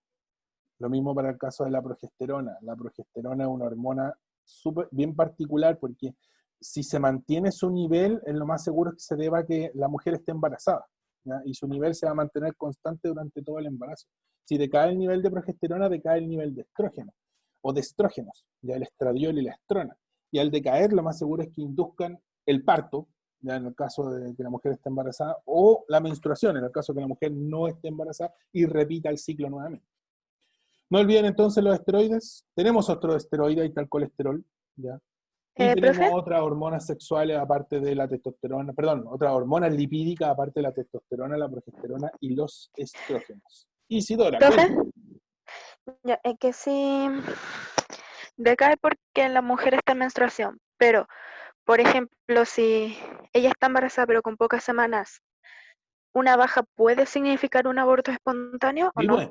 para el caso de la progesterona. La progesterona es una hormona súper bien particular porque si se mantiene su nivel, es lo más seguro es que se deba a que la mujer esté embarazada, ¿ya? Y su nivel se va a mantener constante durante todo el embarazo. Si decae el nivel de progesterona, decae el nivel de estrógeno o de estrógenos, ya el estradiol y la estrona. Y al decaer, lo más seguro es que induzcan el parto, ya en el caso de que la mujer esté embarazada, o la menstruación, en el caso de que la mujer no esté embarazada y repita el ciclo nuevamente. No olviden entonces los esteroides. Tenemos otro esteroide, ahí está el colesterol, ¿ya? Y tenemos ¿Profe? otras hormonas sexuales aparte de la testosterona, perdón, otras hormonas lipídicas aparte de la testosterona, la progesterona y los estrógenos. Isidora, ¿Profe? cuéntame. Ya, es que sí decae porque la mujer está en menstruación, pero, por ejemplo, si ella está embarazada pero con pocas semanas, ¿una baja puede significar un aborto espontáneo o Sí, no? pues,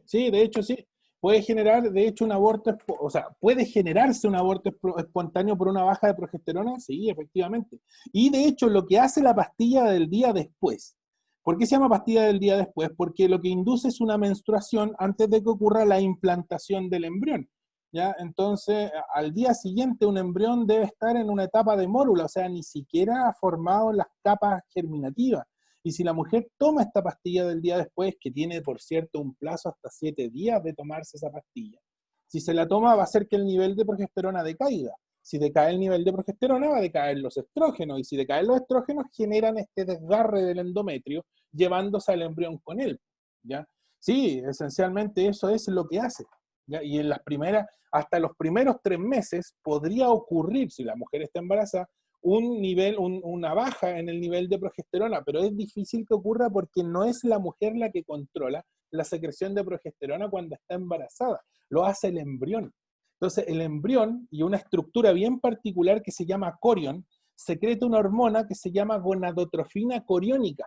sí, de hecho sí. Puede generar, de hecho, un aborto, o sea, puede generarse un aborto espontáneo por una baja de progesterona, sí, efectivamente. Y de hecho, lo que hace la pastilla del día después, ¿por qué se llama pastilla del día después? Porque lo que induce es una menstruación antes de que ocurra la implantación del embrión, ¿ya? Entonces, al día siguiente, un embrión debe estar en una etapa de mórula, o sea, ni siquiera ha formado las capas germinativas. Y si la mujer toma esta pastilla del día después, que tiene, por cierto, un plazo hasta 7 días de tomarse esa pastilla, si se la toma va a hacer que el nivel de progesterona decaiga. Si decae el nivel de progesterona, va a decaer los estrógenos, y si decaen los estrógenos, generan este desgarre del endometrio, llevándose al embrión con él, ¿ya? Sí, esencialmente eso es lo que hace, ¿ya? Y en las primeras, hasta los primeros 3 meses, podría ocurrir, si la mujer está embarazada, una baja en el nivel de progesterona, pero es difícil que ocurra porque no es la mujer la que controla la secreción de progesterona cuando está embarazada, lo hace el embrión. Entonces, el embrión y una estructura bien particular que se llama corión, secreta una hormona que se llama gonadotrofina coriónica.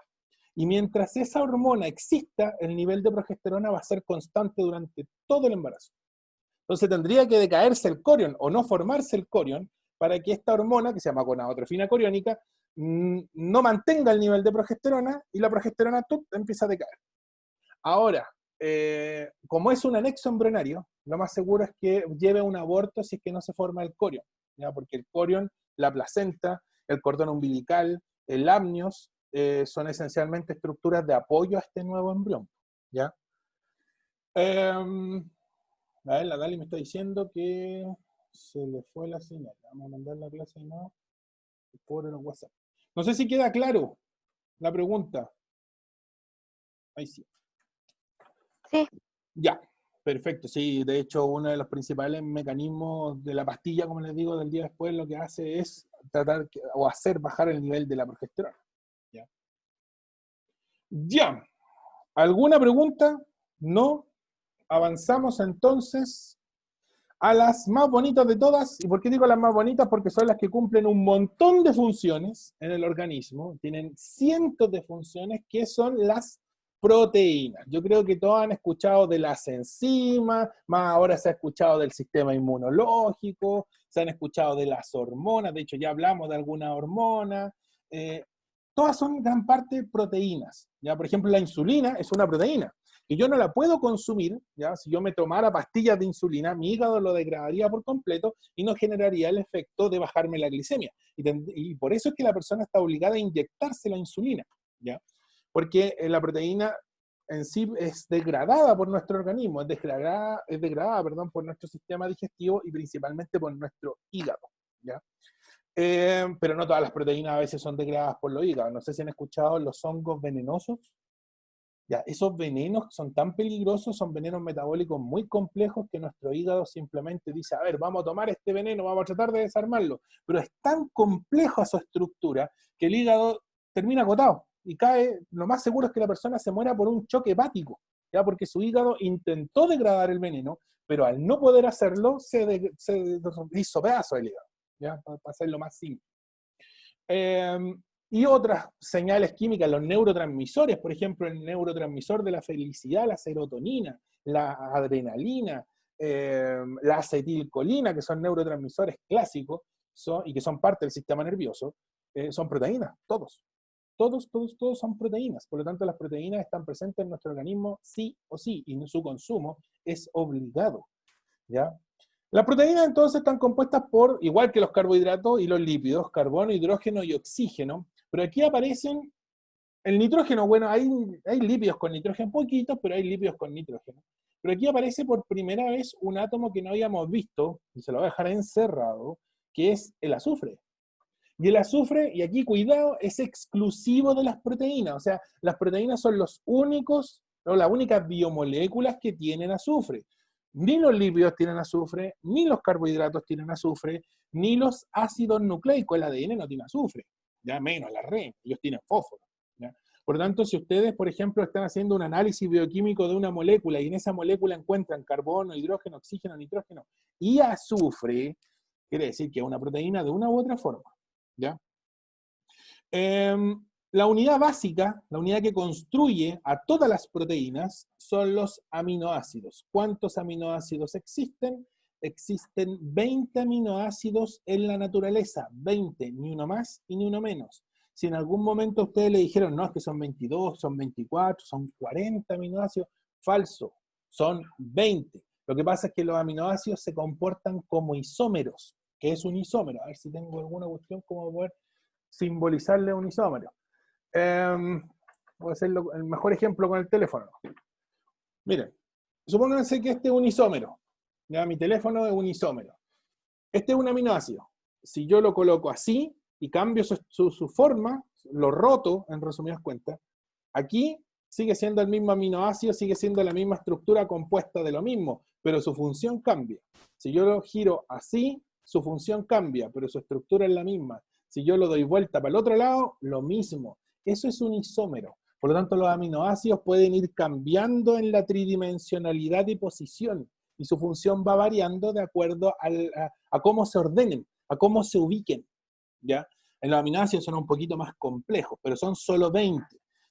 Y mientras esa hormona exista, el nivel de progesterona va a ser constante durante todo el embarazo. Entonces tendría que decaerse el corión o no formarse el corión para que esta hormona, que se llama gonadotrofina coriónica, no mantenga el nivel de progesterona y la progesterona empieza a decaer. Ahora, como es un anexo embrionario, lo más seguro es que lleve a un aborto si es que no se forma el corión, ¿ya? Porque el corión, la placenta, el cordón umbilical, el amnios, son esencialmente estructuras de apoyo a este nuevo embrión, ¿ya? A ver, la Dali me está diciendo que se le fue la señal. Vamos a mandar la clase y no. por el WhatsApp. No sé si queda claro la pregunta. Ahí sí. Sí, Ya, perfecto. Sí, de hecho, uno de los principales mecanismos de la pastilla, como les digo, del día después, lo que hace es tratar o hacer bajar el nivel de la progesterona. Ya. Ya. ¿Alguna pregunta? No. Avanzamos entonces a las más bonitas de todas. ¿Y por qué digo las más bonitas? Porque son las que cumplen un montón de funciones en el organismo. Tienen cientos de funciones que son las proteínas. Yo creo que todos han escuchado de las enzimas, más ahora se ha escuchado del sistema inmunológico, se han escuchado de las hormonas, de hecho ya hablamos de alguna hormona. Todas son en gran parte proteínas. ¿Ya? Por ejemplo, la insulina es una proteína que yo no la puedo consumir, ¿ya? Si yo me tomara pastillas de insulina, mi hígado lo degradaría por completo y no generaría el efecto de bajarme la glicemia. Y por eso es que la persona está obligada a inyectarse la insulina, ¿ya? Porque la proteína en sí es degradada por nuestro organismo, es degradada, perdón, por nuestro sistema digestivo y principalmente por nuestro hígado, ¿ya? Pero no todas las proteínas a veces son degradadas por los hígados. No sé si han escuchado los hongos venenosos. Ya, esos venenos son tan peligrosos, son venenos metabólicos muy complejos que nuestro hígado simplemente dice, a ver, vamos a tomar este veneno, vamos a tratar de desarmarlo. Pero es tan compleja su estructura que el hígado termina agotado y cae, lo más seguro es que la persona se muera por un choque hepático, ¿ya? Porque su hígado intentó degradar el veneno, pero al no poder hacerlo, se hizo pedazo el hígado, ¿ya? Para hacerlo más simple. Y otras señales químicas, los neurotransmisores, por ejemplo, el neurotransmisor de la felicidad, la serotonina, la adrenalina, la acetilcolina, que son neurotransmisores clásicos y que son parte del sistema nervioso, son proteínas, todos. Todos son proteínas. Por lo tanto, las proteínas están presentes en nuestro organismo sí o sí, y su consumo es obligado, ¿ya? Las proteínas entonces están compuestas por, igual que los carbohidratos y los lípidos, carbono, hidrógeno y oxígeno, pero aquí aparecen el nitrógeno. Bueno, hay lípidos con nitrógeno, poquitos, pero hay lípidos con nitrógeno. Pero aquí aparece por primera vez un átomo que no habíamos visto, y se lo voy a dejar encerrado, que es el azufre. Y el azufre, y aquí cuidado, es exclusivo de las proteínas. O sea, las proteínas son los únicos, o las únicas biomoléculas que tienen azufre. Ni los lípidos tienen azufre, ni los carbohidratos tienen azufre, ni los ácidos nucleicos, el ADN no tiene azufre, ya menos la RNA, ellos tienen fósforo, ¿ya? Por lo tanto, si ustedes, por ejemplo, están haciendo un análisis bioquímico de una molécula y en esa molécula encuentran carbono, hidrógeno, oxígeno, nitrógeno y azufre, quiere decir que es una proteína de una u otra forma, ¿ya? La unidad básica, la unidad que construye a todas las proteínas, son los aminoácidos. ¿Cuántos aminoácidos existen? Existen 20 aminoácidos en la naturaleza, 20, ni uno más y ni uno menos. Si en algún momento ustedes le dijeron, no, es que son 22, son 24, son 40 aminoácidos, falso, son 20. Lo que pasa es que los aminoácidos se comportan como isómeros. ¿Qué es un isómero? A ver si tengo alguna cuestión como poder simbolizarle un isómero. Voy a hacer el mejor ejemplo con el teléfono. Miren, supónganse que este es un isómero. Ya, mi teléfono es un isómero. Este es un aminoácido. Si yo lo coloco así y cambio su forma, lo roto, en resumidas cuentas, aquí sigue siendo el mismo aminoácido, sigue siendo la misma estructura compuesta de lo mismo, pero su función cambia. Si yo lo giro así, su función cambia, pero su estructura es la misma. Si yo lo doy vuelta para el otro lado, lo mismo. Eso es un isómero. Por lo tanto, los aminoácidos pueden ir cambiando en la tridimensionalidad y posición, y su función va variando de acuerdo a cómo se ordenen, a cómo se ubiquen, ¿ya? En los aminoácidos son un poquito más complejos, pero son solo 20.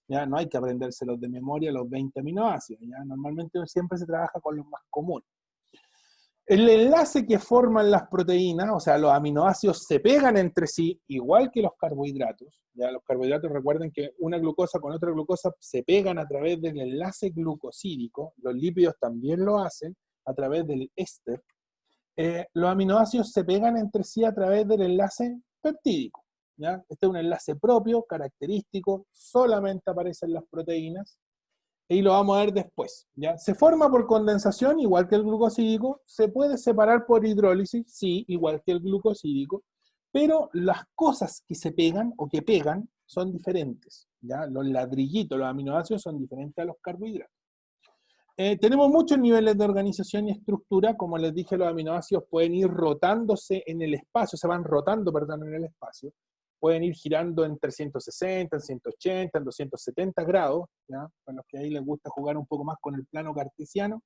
¿Ya? No hay que aprendérselos de memoria los 20 aminoácidos. ¿Ya? Normalmente siempre se trabaja con los más comunes. El enlace que forman las proteínas, o sea, los aminoácidos se pegan entre sí, igual que los carbohidratos. ¿Ya? Los carbohidratos, recuerden que una glucosa con otra glucosa se pegan a través del enlace glucosídico. Los lípidos también lo hacen a través del éster. Los aminoácidos se pegan entre sí a través del enlace peptídico. ¿Ya? Este es un enlace propio, característico, solamente aparece en las proteínas, y lo vamos a ver después, ¿ya? Se forma por condensación, igual que el glucosídico, se puede separar por hidrólisis, sí, igual que el glucosídico, pero las cosas que se pegan o que pegan son diferentes, ¿ya? Los ladrillitos, los aminoácidos son diferentes a los carbohidratos. Tenemos muchos niveles de organización y estructura. Como les dije, los aminoácidos pueden ir rotándose en el espacio, se van rotando, perdón, en el espacio. Pueden ir girando en 360, en 180, en 270 grados, ¿ya? Para los que ahí les gusta jugar un poco más con el plano cartesiano.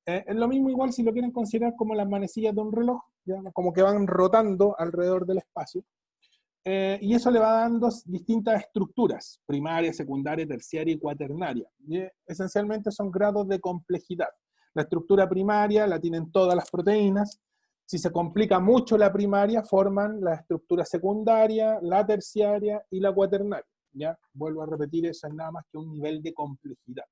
Es lo mismo igual si lo quieren considerar como las manecillas de un reloj, ¿ya? Como que van rotando alrededor del espacio. Y eso le va dando distintas estructuras, primaria, secundaria, terciaria y cuaternaria. Y esencialmente son grados de complejidad. La estructura primaria la tienen todas las proteínas. Si se complica mucho la primaria, forman la estructura secundaria, la terciaria y la cuaternaria. ¿Ya? Vuelvo a repetir, eso es nada más que un nivel de complejidad.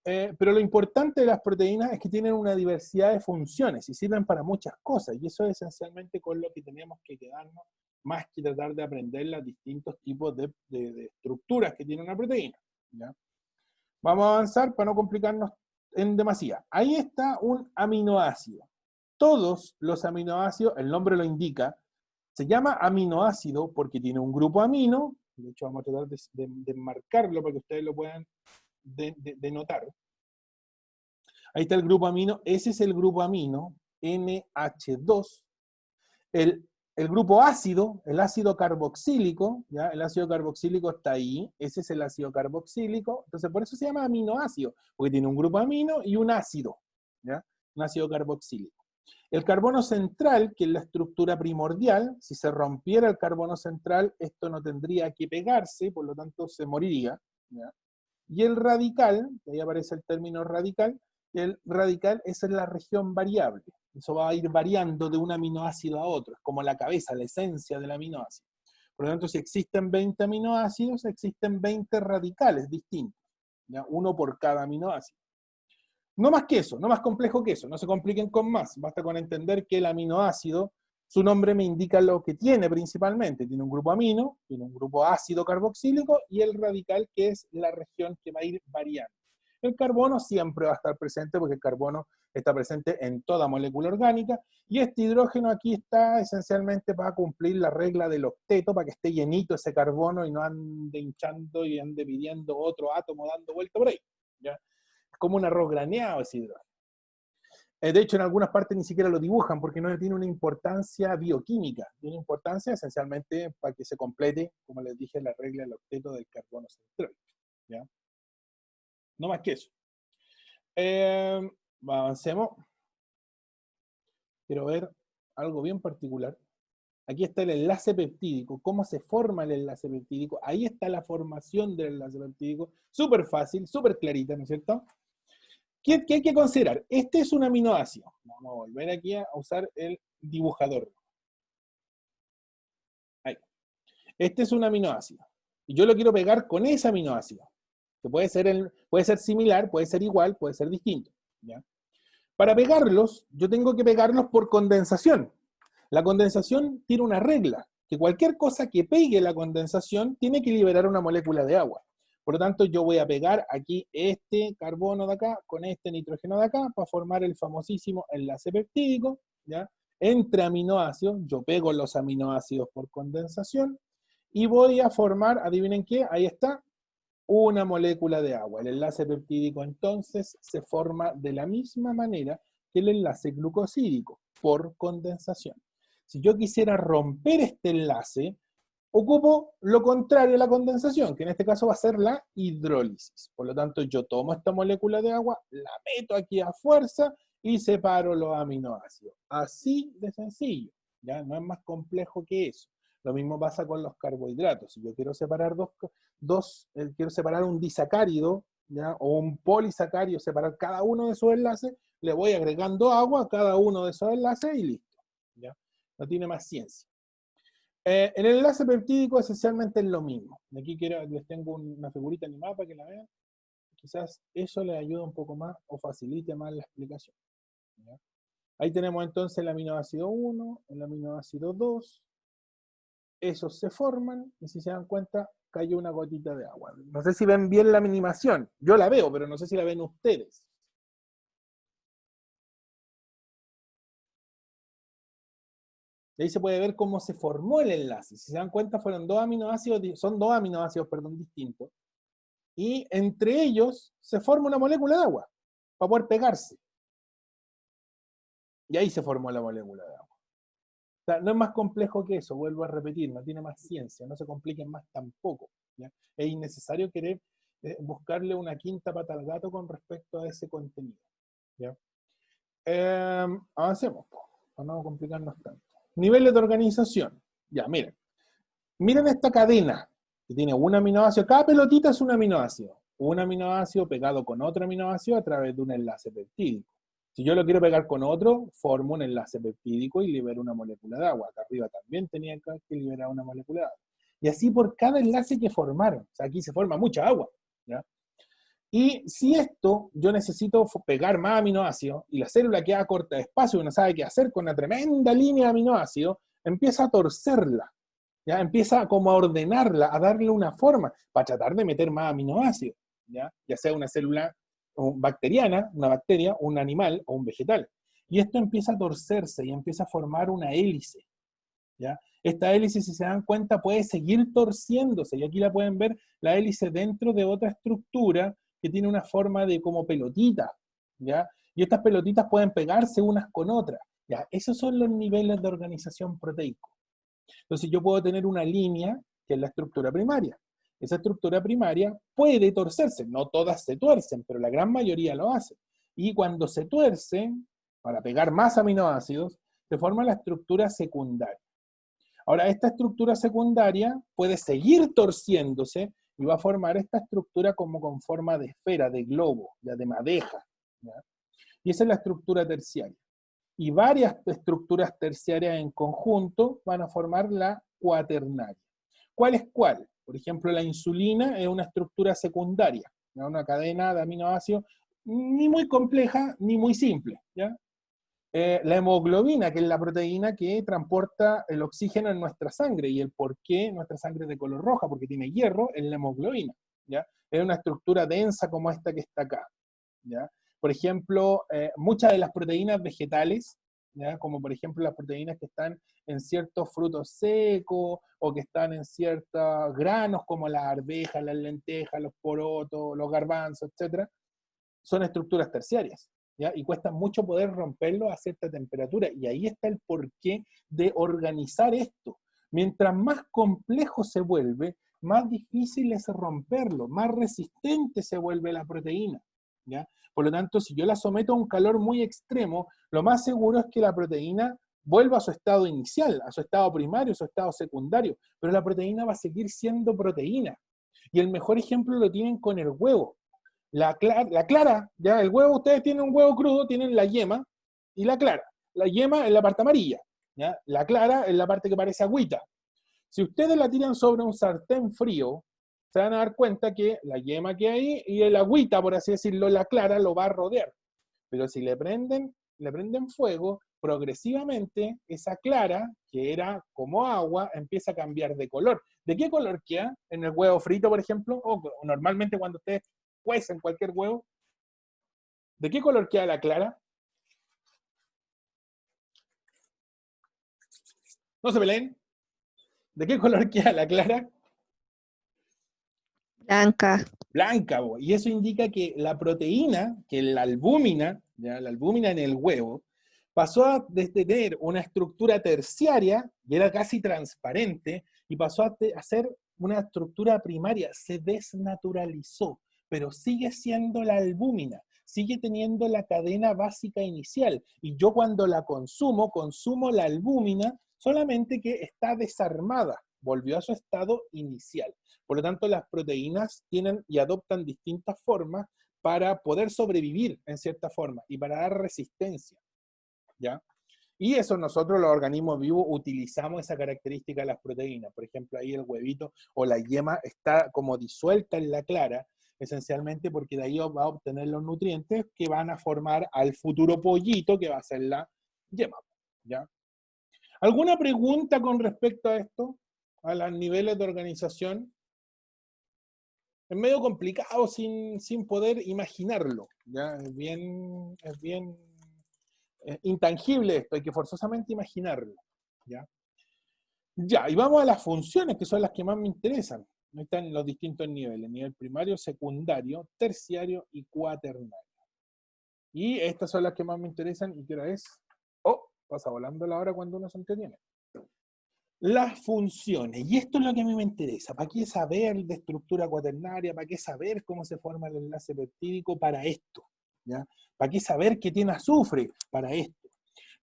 Pero lo importante de las proteínas es que tienen una diversidad de funciones y sirven para muchas cosas, y eso es esencialmente con lo que tenemos que quedarnos, más que tratar de aprender los distintos tipos de estructuras que tiene una proteína, ¿ya? Vamos a avanzar para no complicarnos en demasía. Ahí está un aminoácido. Todos los aminoácidos, el nombre lo indica, se llama aminoácido porque tiene un grupo amino. De hecho vamos a tratar de marcarlo para que ustedes lo puedan denotar. Ahí está el grupo amino, ese es el grupo amino, NH2. El grupo ácido, el ácido carboxílico, ¿ya? El ácido carboxílico está ahí, ese es el ácido carboxílico, entonces por eso se llama aminoácido, porque tiene un grupo amino y un ácido, ¿ya? Un ácido carboxílico. El carbono central, que es la estructura primordial, si se rompiera el carbono central, esto no tendría que pegarse, por lo tanto se moriría, ¿ya? Y el radical, que ahí aparece el término radical, el radical es en la región variable. Eso va a ir variando de un aminoácido a otro, es como la cabeza, la esencia del aminoácido. Por lo tanto, si existen 20 aminoácidos, existen 20 radicales distintos, ¿ya? Uno por cada aminoácido. No más que eso, no más complejo que eso, no se compliquen con más, basta con entender que el aminoácido, su nombre me indica lo que tiene principalmente, tiene un grupo amino, tiene un grupo ácido carboxílico y el radical, que es la región que va a ir variando. El carbono siempre va a estar presente porque el carbono está presente en toda molécula orgánica, y este hidrógeno aquí está esencialmente para cumplir la regla del octeto, para que esté llenito ese carbono y no ande hinchando y ande pidiendo otro átomo dando vuelta por ahí, ¿ya? Es como un arroz graneado ese hidrógeno. De hecho, en algunas partes ni siquiera lo dibujan porque no tiene una importancia bioquímica, tiene importancia esencialmente para que se complete, como les dije, la regla del octeto del carbono central, ¿ya? No más que eso. Avancemos. Quiero ver algo bien particular. Aquí está el enlace peptídico. ¿Cómo se forma el enlace peptídico? Ahí está la formación del enlace peptídico. Súper fácil, súper clarita, ¿no es cierto? ¿Qué hay que considerar? Este es un aminoácido. Vamos a volver aquí a usar el dibujador. Ahí. Este es un aminoácido. Y yo lo quiero pegar con ese aminoácido. Que puede ser similar, puede ser igual, puede ser distinto, ¿ya? Para pegarlos, yo tengo que pegarlos por condensación. La condensación tiene una regla, que cualquier cosa que pegue la condensación tiene que liberar una molécula de agua. Por lo tanto, yo voy a pegar aquí este carbono de acá con este nitrógeno de acá para formar el famosísimo enlace peptídico, ¿ya? Entre aminoácidos, yo pego los aminoácidos por condensación y voy a formar, adivinen qué, ahí está, una molécula de agua. El enlace peptídico entonces se forma de la misma manera que el enlace glucosídico, por condensación. Si yo quisiera romper este enlace, ocupo lo contrario a la condensación, que en este caso va a ser la hidrólisis. Por lo tanto, yo tomo esta molécula de agua, la meto aquí a fuerza y separo los aminoácidos. Así de sencillo, ¿ya? No es más complejo que eso. Lo mismo pasa con los carbohidratos. Si yo quiero separar quiero separar un disacárido, ¿ya? O un polisacárido, separar cada uno de sus enlaces, le voy agregando agua a cada uno de esos enlaces y listo, ¿ya? No tiene más ciencia. El enlace peptídico esencialmente es lo mismo. Aquí les tengo una figurita animada para que la vean. Quizás eso les ayude un poco más o facilite más la explicación, ¿ya? Ahí tenemos entonces el aminoácido 1, el aminoácido 2. Esos se forman y si se dan cuenta cayó una gotita de agua. No sé si ven bien la animación. Yo la veo, pero no sé si la ven ustedes. Y ahí se puede ver cómo se formó el enlace. Si se dan cuenta, fueron dos aminoácidos, son dos aminoácidos, perdón, distintos. Y entre ellos se forma una molécula de agua para poder pegarse. Y ahí se formó la molécula de agua. O sea, no es más complejo que eso, vuelvo a repetir, no tiene más ciencia, no se compliquen más tampoco. ¿Ya? Es innecesario querer buscarle una quinta pata al gato con respecto a ese contenido. ¿Ya? Avancemos, para no complicarnos tanto. Niveles de organización. Ya, miren. Miren esta cadena, que tiene un aminoácido. Cada pelotita es un aminoácido. Un aminoácido pegado con otro aminoácido a través de un enlace peptídico. Si yo lo quiero pegar con otro, formo un enlace peptídico y libero una molécula de agua. Acá arriba también tenía que liberar una molécula de agua. Y así por cada enlace que formaron. O sea, aquí se forma mucha agua. ¿Ya? Y si esto, yo necesito pegar más aminoácidos, y la célula queda corta de espacio y no sabe qué hacer con una tremenda línea de aminoácidos, empieza a torcerla. ¿Ya? Empieza como a ordenarla, a darle una forma, para tratar de meter más aminoácidos. Ya sea una célula bacteriana, una bacteria, un animal o un vegetal. Y esto empieza a torcerse y empieza a formar una hélice. ¿Ya? Esta hélice, si se dan cuenta, puede seguir torciéndose. Y aquí la pueden ver, la hélice dentro de otra estructura que tiene una forma de como pelotita. ¿Ya? Y estas pelotitas pueden pegarse unas con otras. ¿Ya? Esos son los niveles de organización proteico. Entonces yo puedo tener una línea, que es la estructura primaria. Esa estructura primaria puede torcerse, no todas se tuercen, pero la gran mayoría lo hace. Y cuando se tuercen, para pegar más aminoácidos, se forma la estructura secundaria. Ahora, esta estructura secundaria puede seguir torciéndose y va a formar esta estructura como con forma de esfera, de globo, ya de madeja. ¿Ya? Y esa es la estructura terciaria. Y varias estructuras terciarias en conjunto van a formar la cuaternaria. ¿Cuál es cuál? Por ejemplo, la insulina es una estructura secundaria, ¿ya? Una cadena de aminoácidos ni muy compleja ni muy simple. ¿Ya? La hemoglobina, que es la proteína que transporta el oxígeno en nuestra sangre, y el por qué nuestra sangre es de color roja, porque tiene hierro, es la hemoglobina. ¿Ya? Es una estructura densa como esta que está acá. ¿Ya? Por ejemplo, muchas de las proteínas vegetales, ¿ya? Como por ejemplo las proteínas que están en ciertos frutos secos o que están en ciertos granos como las arvejas, las lentejas, los porotos, los garbanzos, etc., son estructuras terciarias. ¿Ya? Y cuesta mucho poder romperlo a cierta temperatura. Y ahí está el porqué de organizar esto. Mientras más complejo se vuelve, más difícil es romperlo, más resistente se vuelve la proteína. ¿Ya? Por lo tanto, si yo la someto a un calor muy extremo, lo más seguro es que la proteína vuelva a su estado inicial, a su estado primario, a su estado secundario, pero la proteína va a seguir siendo proteína. Y el mejor ejemplo lo tienen con el huevo. La clara, ya el huevo, ustedes tienen un huevo crudo, tienen la yema y la clara. La yema es la parte amarilla, ¿ya? La clara es la parte que parece agüita. Si ustedes la tiran sobre un sartén frío, se van a dar cuenta que la yema que hay y el agüita, por así decirlo, la clara, lo va a rodear. Pero si le prenden fuego, progresivamente esa clara, que era como agua, empieza a cambiar de color. ¿De qué color queda en el huevo frito, por ejemplo? O normalmente cuando ustedes cuecen cualquier huevo, ¿de qué color queda la clara? No se peleen. ¿De qué color queda la clara? Blanca. Blanca, y eso indica que la proteína, que la albúmina, ¿ya? La albúmina en el huevo, pasó a tener una estructura terciaria, y era casi transparente, y pasó a ser una estructura primaria, se desnaturalizó, pero sigue siendo la albúmina, sigue teniendo la cadena básica inicial, y yo cuando la consumo la albúmina, solamente que está desarmada, volvió a su estado inicial. Por lo tanto, las proteínas tienen y adoptan distintas formas para poder sobrevivir en cierta forma y para dar resistencia. ¿Ya? Y eso nosotros, los organismos vivos, utilizamos esa característica de las proteínas. Por ejemplo, ahí el huevito o la yema está como disuelta en la clara, esencialmente porque de ahí va a obtener los nutrientes que van a formar al futuro pollito que va a ser la yema. ¿Ya? ¿Alguna pregunta con respecto a esto? A los niveles de organización. Es medio complicado sin poder imaginarlo. ¿Ya? Es bien intangible esto, hay que forzosamente imaginarlo. ¿ya? Ya, y vamos a las funciones, que son las que más me interesan. Ahí están los distintos niveles, nivel primario, secundario, terciario y cuaternario. Y estas son las que más me interesan, ¿y qué hora es? Oh, pasa volando la hora cuando uno se entretiene. Las funciones, y esto es lo que a mí me interesa. ¿Para qué saber de estructura cuaternaria? ¿Para qué saber cómo se forma el enlace peptídico? Para esto, ¿ya? ¿Para qué saber que tiene azufre? Para esto.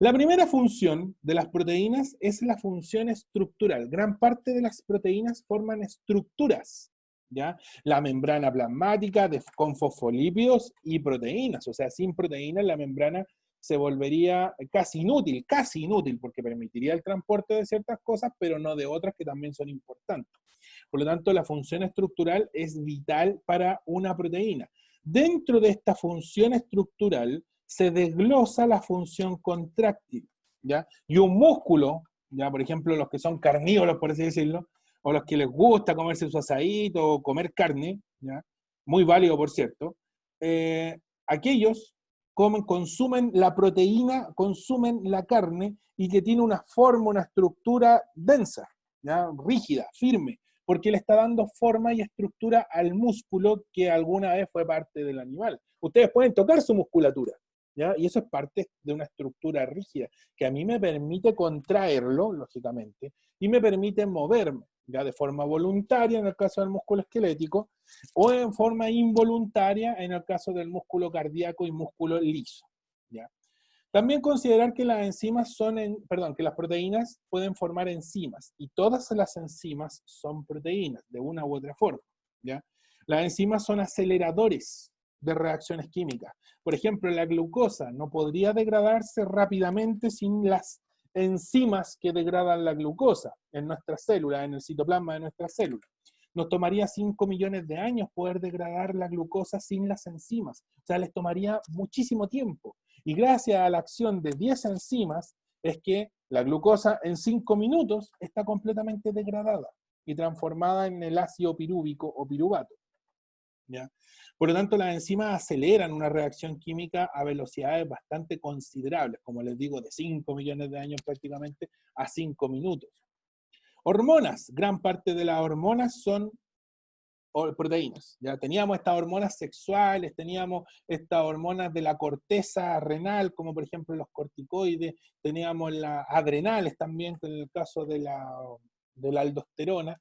La primera función de las proteínas es la función estructural. Gran parte de las proteínas forman estructuras, ¿ya? La membrana plasmática con fosfolípidos y proteínas. O sea, sin proteínas la membrana se volvería casi inútil, porque permitiría el transporte de ciertas cosas, pero no de otras que también son importantes. Por lo tanto, la función estructural es vital para una proteína. Dentro de esta función estructural se desglosa la función contráctil, ¿ya? Y un músculo, ¿ya? Por ejemplo, los que son carnívoros, por así decirlo, o los que les gusta comerse su asadito o comer carne, ¿ya? Muy válido, por cierto, aquellos consumen la proteína, consumen la carne y que tiene una forma, una estructura densa, ¿ya? Rígida, firme, porque le está dando forma y estructura al músculo que alguna vez fue parte del animal. Ustedes pueden tocar su musculatura, ¿ya? Y eso es parte de una estructura rígida, que a mí me permite contraerlo, lógicamente, y me permite moverme, ya de forma voluntaria en el caso del músculo esquelético, o en forma involuntaria en el caso del músculo cardíaco y músculo liso, ¿ya? También considerar que las enzimas que las proteínas pueden formar enzimas, y todas las enzimas son proteínas, de una u otra forma, ¿ya? Las enzimas son aceleradores de reacciones químicas. Por ejemplo, la glucosa no podría degradarse rápidamente sin las enzimas que degradan la glucosa en nuestras células, en el citoplasma de nuestras células. Nos tomaría 5 millones de años poder degradar la glucosa sin las enzimas. O sea, les tomaría muchísimo tiempo. Y gracias a la acción de 10 enzimas es que la glucosa en 5 minutos está completamente degradada y transformada en el ácido pirúvico o piruvato, ¿ya? Por lo tanto, las enzimas aceleran una reacción química a velocidades bastante considerables, como les digo, de 5 millones de años prácticamente a 5 minutos. Hormonas, gran parte de las hormonas son proteínas. Ya teníamos estas hormonas sexuales, teníamos estas hormonas de la corteza renal, como por ejemplo los corticoides, teníamos las adrenales también, en el caso de la aldosterona,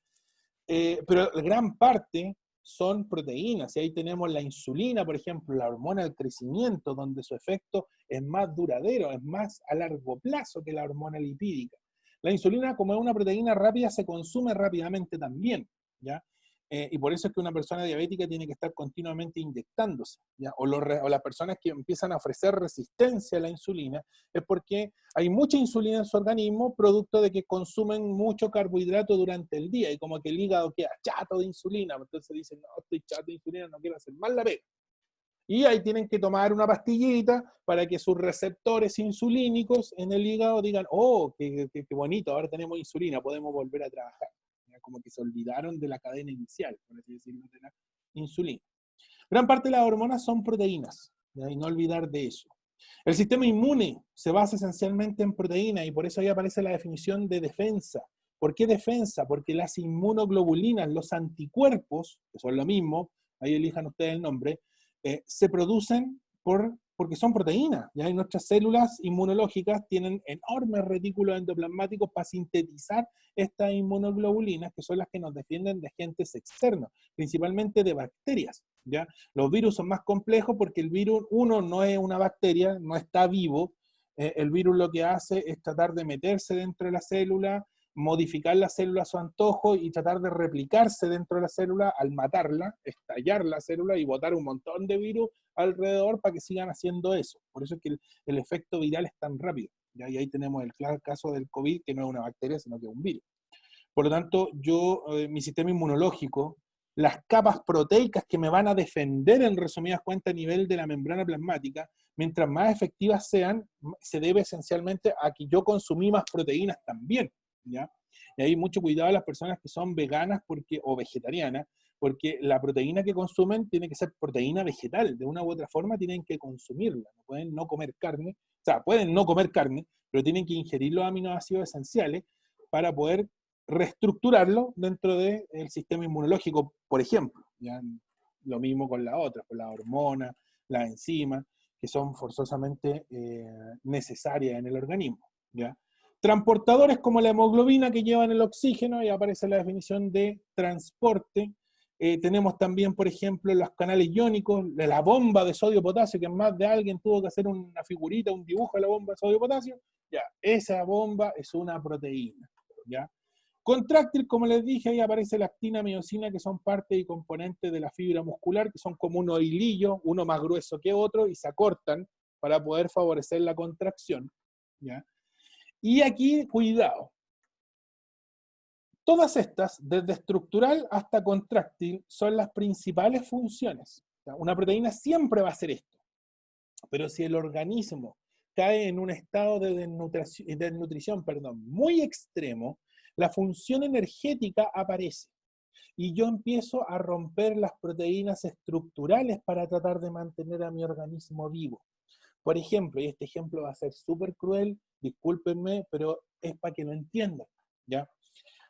pero gran parte son proteínas, y ahí tenemos la insulina, por ejemplo, la hormona del crecimiento, donde su efecto es más duradero, es más a largo plazo que la hormona lipídica. La insulina, como es una proteína rápida, se consume rápidamente también, ¿ya? Y por eso es que una persona diabética tiene que estar continuamente inyectándose, ¿ya? O las personas que empiezan a ofrecer resistencia a la insulina, es porque hay mucha insulina en su organismo, producto de que consumen mucho carbohidrato durante el día, y como que el hígado queda chato de insulina, entonces dicen, no, estoy chato de insulina, no quiero hacer más la pega. Y ahí tienen que tomar una pastillita para que sus receptores insulínicos en el hígado digan, oh, qué bonito, ahora tenemos insulina, podemos volver a trabajar. Como que se olvidaron de la cadena inicial, por así decirlo, de la insulina. Gran parte de las hormonas son proteínas, ¿ya? Y no olvidar de eso. El sistema inmune se basa esencialmente en proteínas, y por eso ahí aparece la definición de defensa. ¿Por qué defensa? Porque las inmunoglobulinas, los anticuerpos, que son lo mismo, ahí elijan ustedes el nombre, se producen porque son proteínas. ¿Ya? Y nuestras células inmunológicas tienen enormes retículos endoplasmáticos para sintetizar estas inmunoglobulinas, que son las que nos defienden de agentes externos, principalmente de bacterias, ¿ya? Los virus son más complejos porque el virus, uno, no es una bacteria, no está vivo. El virus lo que hace es tratar de meterse dentro de la célula, modificar la célula a su antojo y tratar de replicarse dentro de la célula al matarla, estallar la célula y botar un montón de virus alrededor para que sigan haciendo eso. Por eso es que el efecto viral es tan rápido. ¿Ya? Y ahí tenemos el caso del COVID, que no es una bacteria, sino que es un virus. Por lo tanto, mi sistema inmunológico, las capas proteicas que me van a defender, en resumidas cuentas, a nivel de la membrana plasmática, mientras más efectivas sean, se debe esencialmente a que yo consumí más proteínas también, ¿ya? Y hay mucho cuidado a las personas que son veganas o vegetarianas, porque la proteína que consumen tiene que ser proteína vegetal, de una u otra forma tienen que consumirla, no pueden no comer carne, o sea, pueden no comer carne, pero tienen que ingerir los aminoácidos esenciales para poder reestructurarlo dentro del sistema inmunológico, por ejemplo. ¿Ya? Lo mismo con las otras, con las hormonas, las enzimas, que son forzosamente necesarias en el organismo. ¿Ya? Transportadores como la hemoglobina que llevan el oxígeno, y aparece la definición de transporte. Tenemos también, por ejemplo, los canales iónicos, la bomba de sodio-potasio, que más de alguien tuvo que hacer una figurita, un dibujo de la bomba de sodio-potasio. Ya, esa bomba es una proteína. ¿Ya? Contráctil, como les dije, ahí aparece la actina, miosina, que son parte y componente de la fibra muscular, que son como unos hilillos, uno más grueso que otro, y se acortan para poder favorecer la contracción. ¿Ya? Y aquí, cuidado. Todas estas, desde estructural hasta contráctil, son las principales funciones. Una proteína siempre va a hacer esto. Pero si el organismo cae en un estado de desnutrición, muy extremo, la función energética aparece. Y yo empiezo a romper las proteínas estructurales para tratar de mantener a mi organismo vivo. Por ejemplo, y este ejemplo va a ser súper cruel, discúlpenme, pero es para que lo entiendan, ¿ya?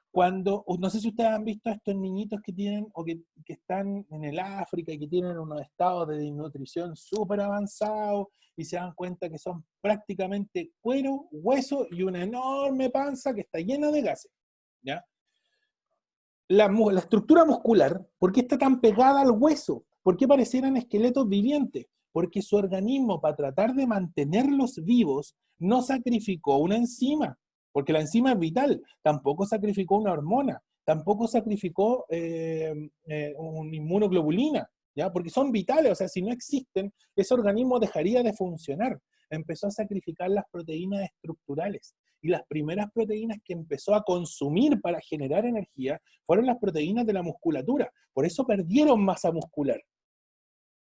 Cuando, no sé si ustedes han visto a estos niñitos que tienen, o que están en el África y que tienen unos estados de desnutrición súper avanzados, y se dan cuenta que son prácticamente cuero, hueso y una enorme panza que está llena de gases, ¿ya? La estructura muscular, ¿por qué está tan pegada al hueso? ¿Por qué parecieran esqueletos vivientes? Porque su organismo, para tratar de mantenerlos vivos, no sacrificó una enzima, porque la enzima es vital, tampoco sacrificó una hormona, tampoco sacrificó una inmunoglobulina, ¿ya? Porque son vitales, o sea, si no existen, ese organismo dejaría de funcionar. Empezó a sacrificar las proteínas estructurales, y las primeras proteínas que empezó a consumir para generar energía fueron las proteínas de la musculatura. Por eso perdieron masa muscular.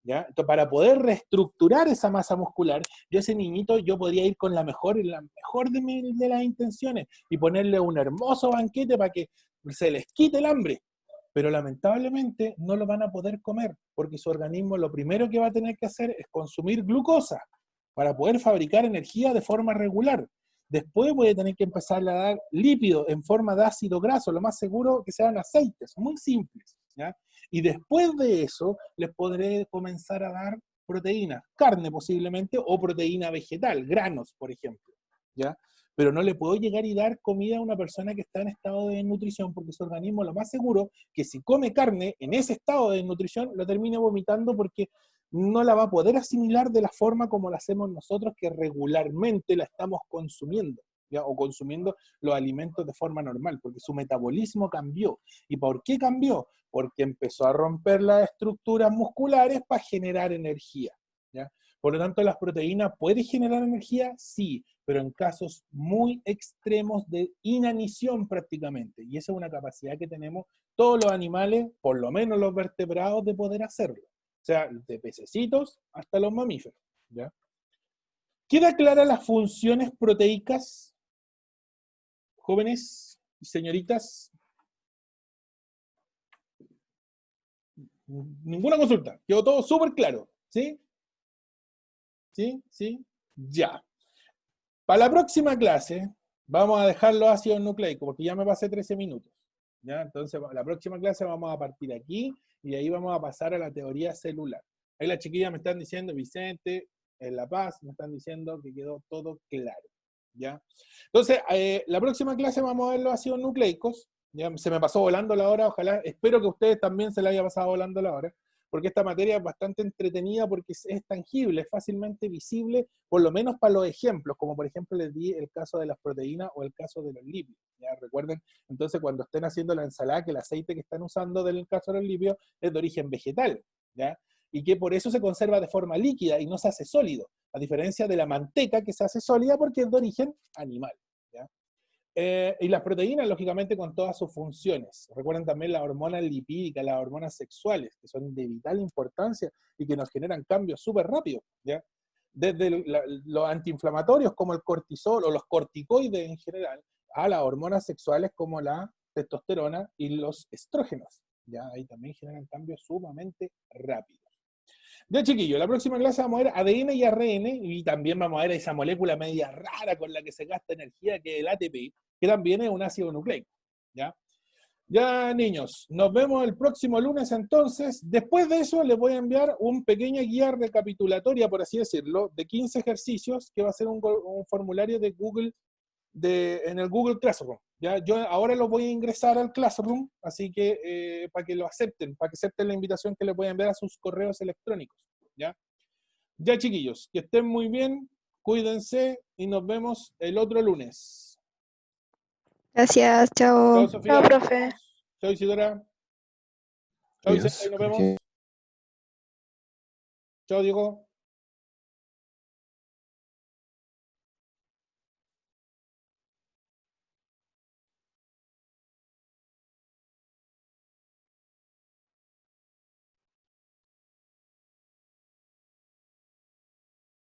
¿Ya? Entonces, para poder reestructurar esa masa muscular, ese niñito, yo podría ir con la mejor de las intenciones y ponerle un hermoso banquete para que se les quite el hambre. Pero lamentablemente no lo van a poder comer, porque su organismo lo primero que va a tener que hacer es consumir glucosa para poder fabricar energía de forma regular. Después voy a tener que empezar a dar lípidos en forma de ácido graso, lo más seguro que sean aceites, muy simples, ¿ya? Y después de eso, les podré comenzar a dar proteínas, carne posiblemente, o proteína vegetal, granos, por ejemplo, ¿ya? Pero no le puedo llegar y dar comida a una persona que está en estado de desnutrición, porque su organismo, lo más seguro, que si come carne en ese estado de desnutrición, lo termina vomitando porque no la va a poder asimilar de la forma como la hacemos nosotros, que regularmente la estamos consumiendo, ¿ya? O consumiendo los alimentos de forma normal, porque su metabolismo cambió. ¿Y por qué cambió? Porque empezó a romper las estructuras musculares para generar energía, ¿ya? Por lo tanto, ¿las proteínas pueden generar energía? Sí, pero en casos muy extremos de inanición prácticamente. Y esa es una capacidad que tenemos todos los animales, por lo menos los vertebrados, de poder hacerlo. O sea, de pececitos hasta los mamíferos, ¿ya? ¿Queda clara las funciones proteicas, jóvenes y señoritas? Ninguna consulta, quedó todo súper claro, ¿sí? ¿Sí? ¿Sí? Ya. Para la próxima clase, vamos a dejar los ácidos nucleicos, porque ya me pasé 13 minutos, ¿ya? Entonces, la próxima clase vamos a partir aquí, y ahí vamos a pasar a la teoría celular. Ahí las chiquillas me están diciendo, Vicente, en La Paz, me están diciendo que quedó todo claro, ¿ya? Entonces, la próxima clase vamos a ver los ácidos nucleicos. Ya se me pasó volando la hora, ojalá, espero que a ustedes también se les haya pasado volando la hora, porque esta materia es bastante entretenida, porque es tangible, es fácilmente visible, por lo menos para los ejemplos, como por ejemplo les di el caso de las proteínas o el caso de los lípidos. ¿Ya? Recuerden, entonces, cuando estén haciendo la ensalada, que el aceite que están usando del caso de los lípidos es de origen vegetal, ¿ya? Y que por eso se conserva de forma líquida y no se hace sólido, a diferencia de la manteca, que se hace sólida porque es de origen animal, ¿ya? Y las proteínas, lógicamente, con todas sus funciones. Recuerden también las hormonas lipídicas, las hormonas sexuales, que son de vital importancia y que nos generan cambios súper rápidos, ¿ya? Desde los antiinflamatorios como el cortisol o los corticoides en general, a las hormonas sexuales como la testosterona y los estrógenos, ¿ya? Ahí también generan cambios sumamente rápidos. Ya, chiquillos, la próxima clase vamos a ver ADN y ARN, y también vamos a ver esa molécula media rara con la que se gasta energía, que es el ATP, que también es un ácido nucleico. ¿Ya? Ya, niños, nos vemos el próximo lunes entonces. Después de eso les voy a enviar un pequeña guía recapitulatoria, por así decirlo, de 15 ejercicios, que va a ser un formulario de Google, en el Google Classroom. ¿Ya? Yo ahora los voy a ingresar al Classroom, así que para que lo acepten, para que acepten la invitación que les voy a enviar a sus correos electrónicos. ¿Ya? Ya, chiquillos, que estén muy bien, cuídense y nos vemos el otro lunes. Gracias, Chao, chao. Sofía. Chao, profe. Chao, Isidora. Chao, Vicente, Adiós. nos vemos. Chao, Diego.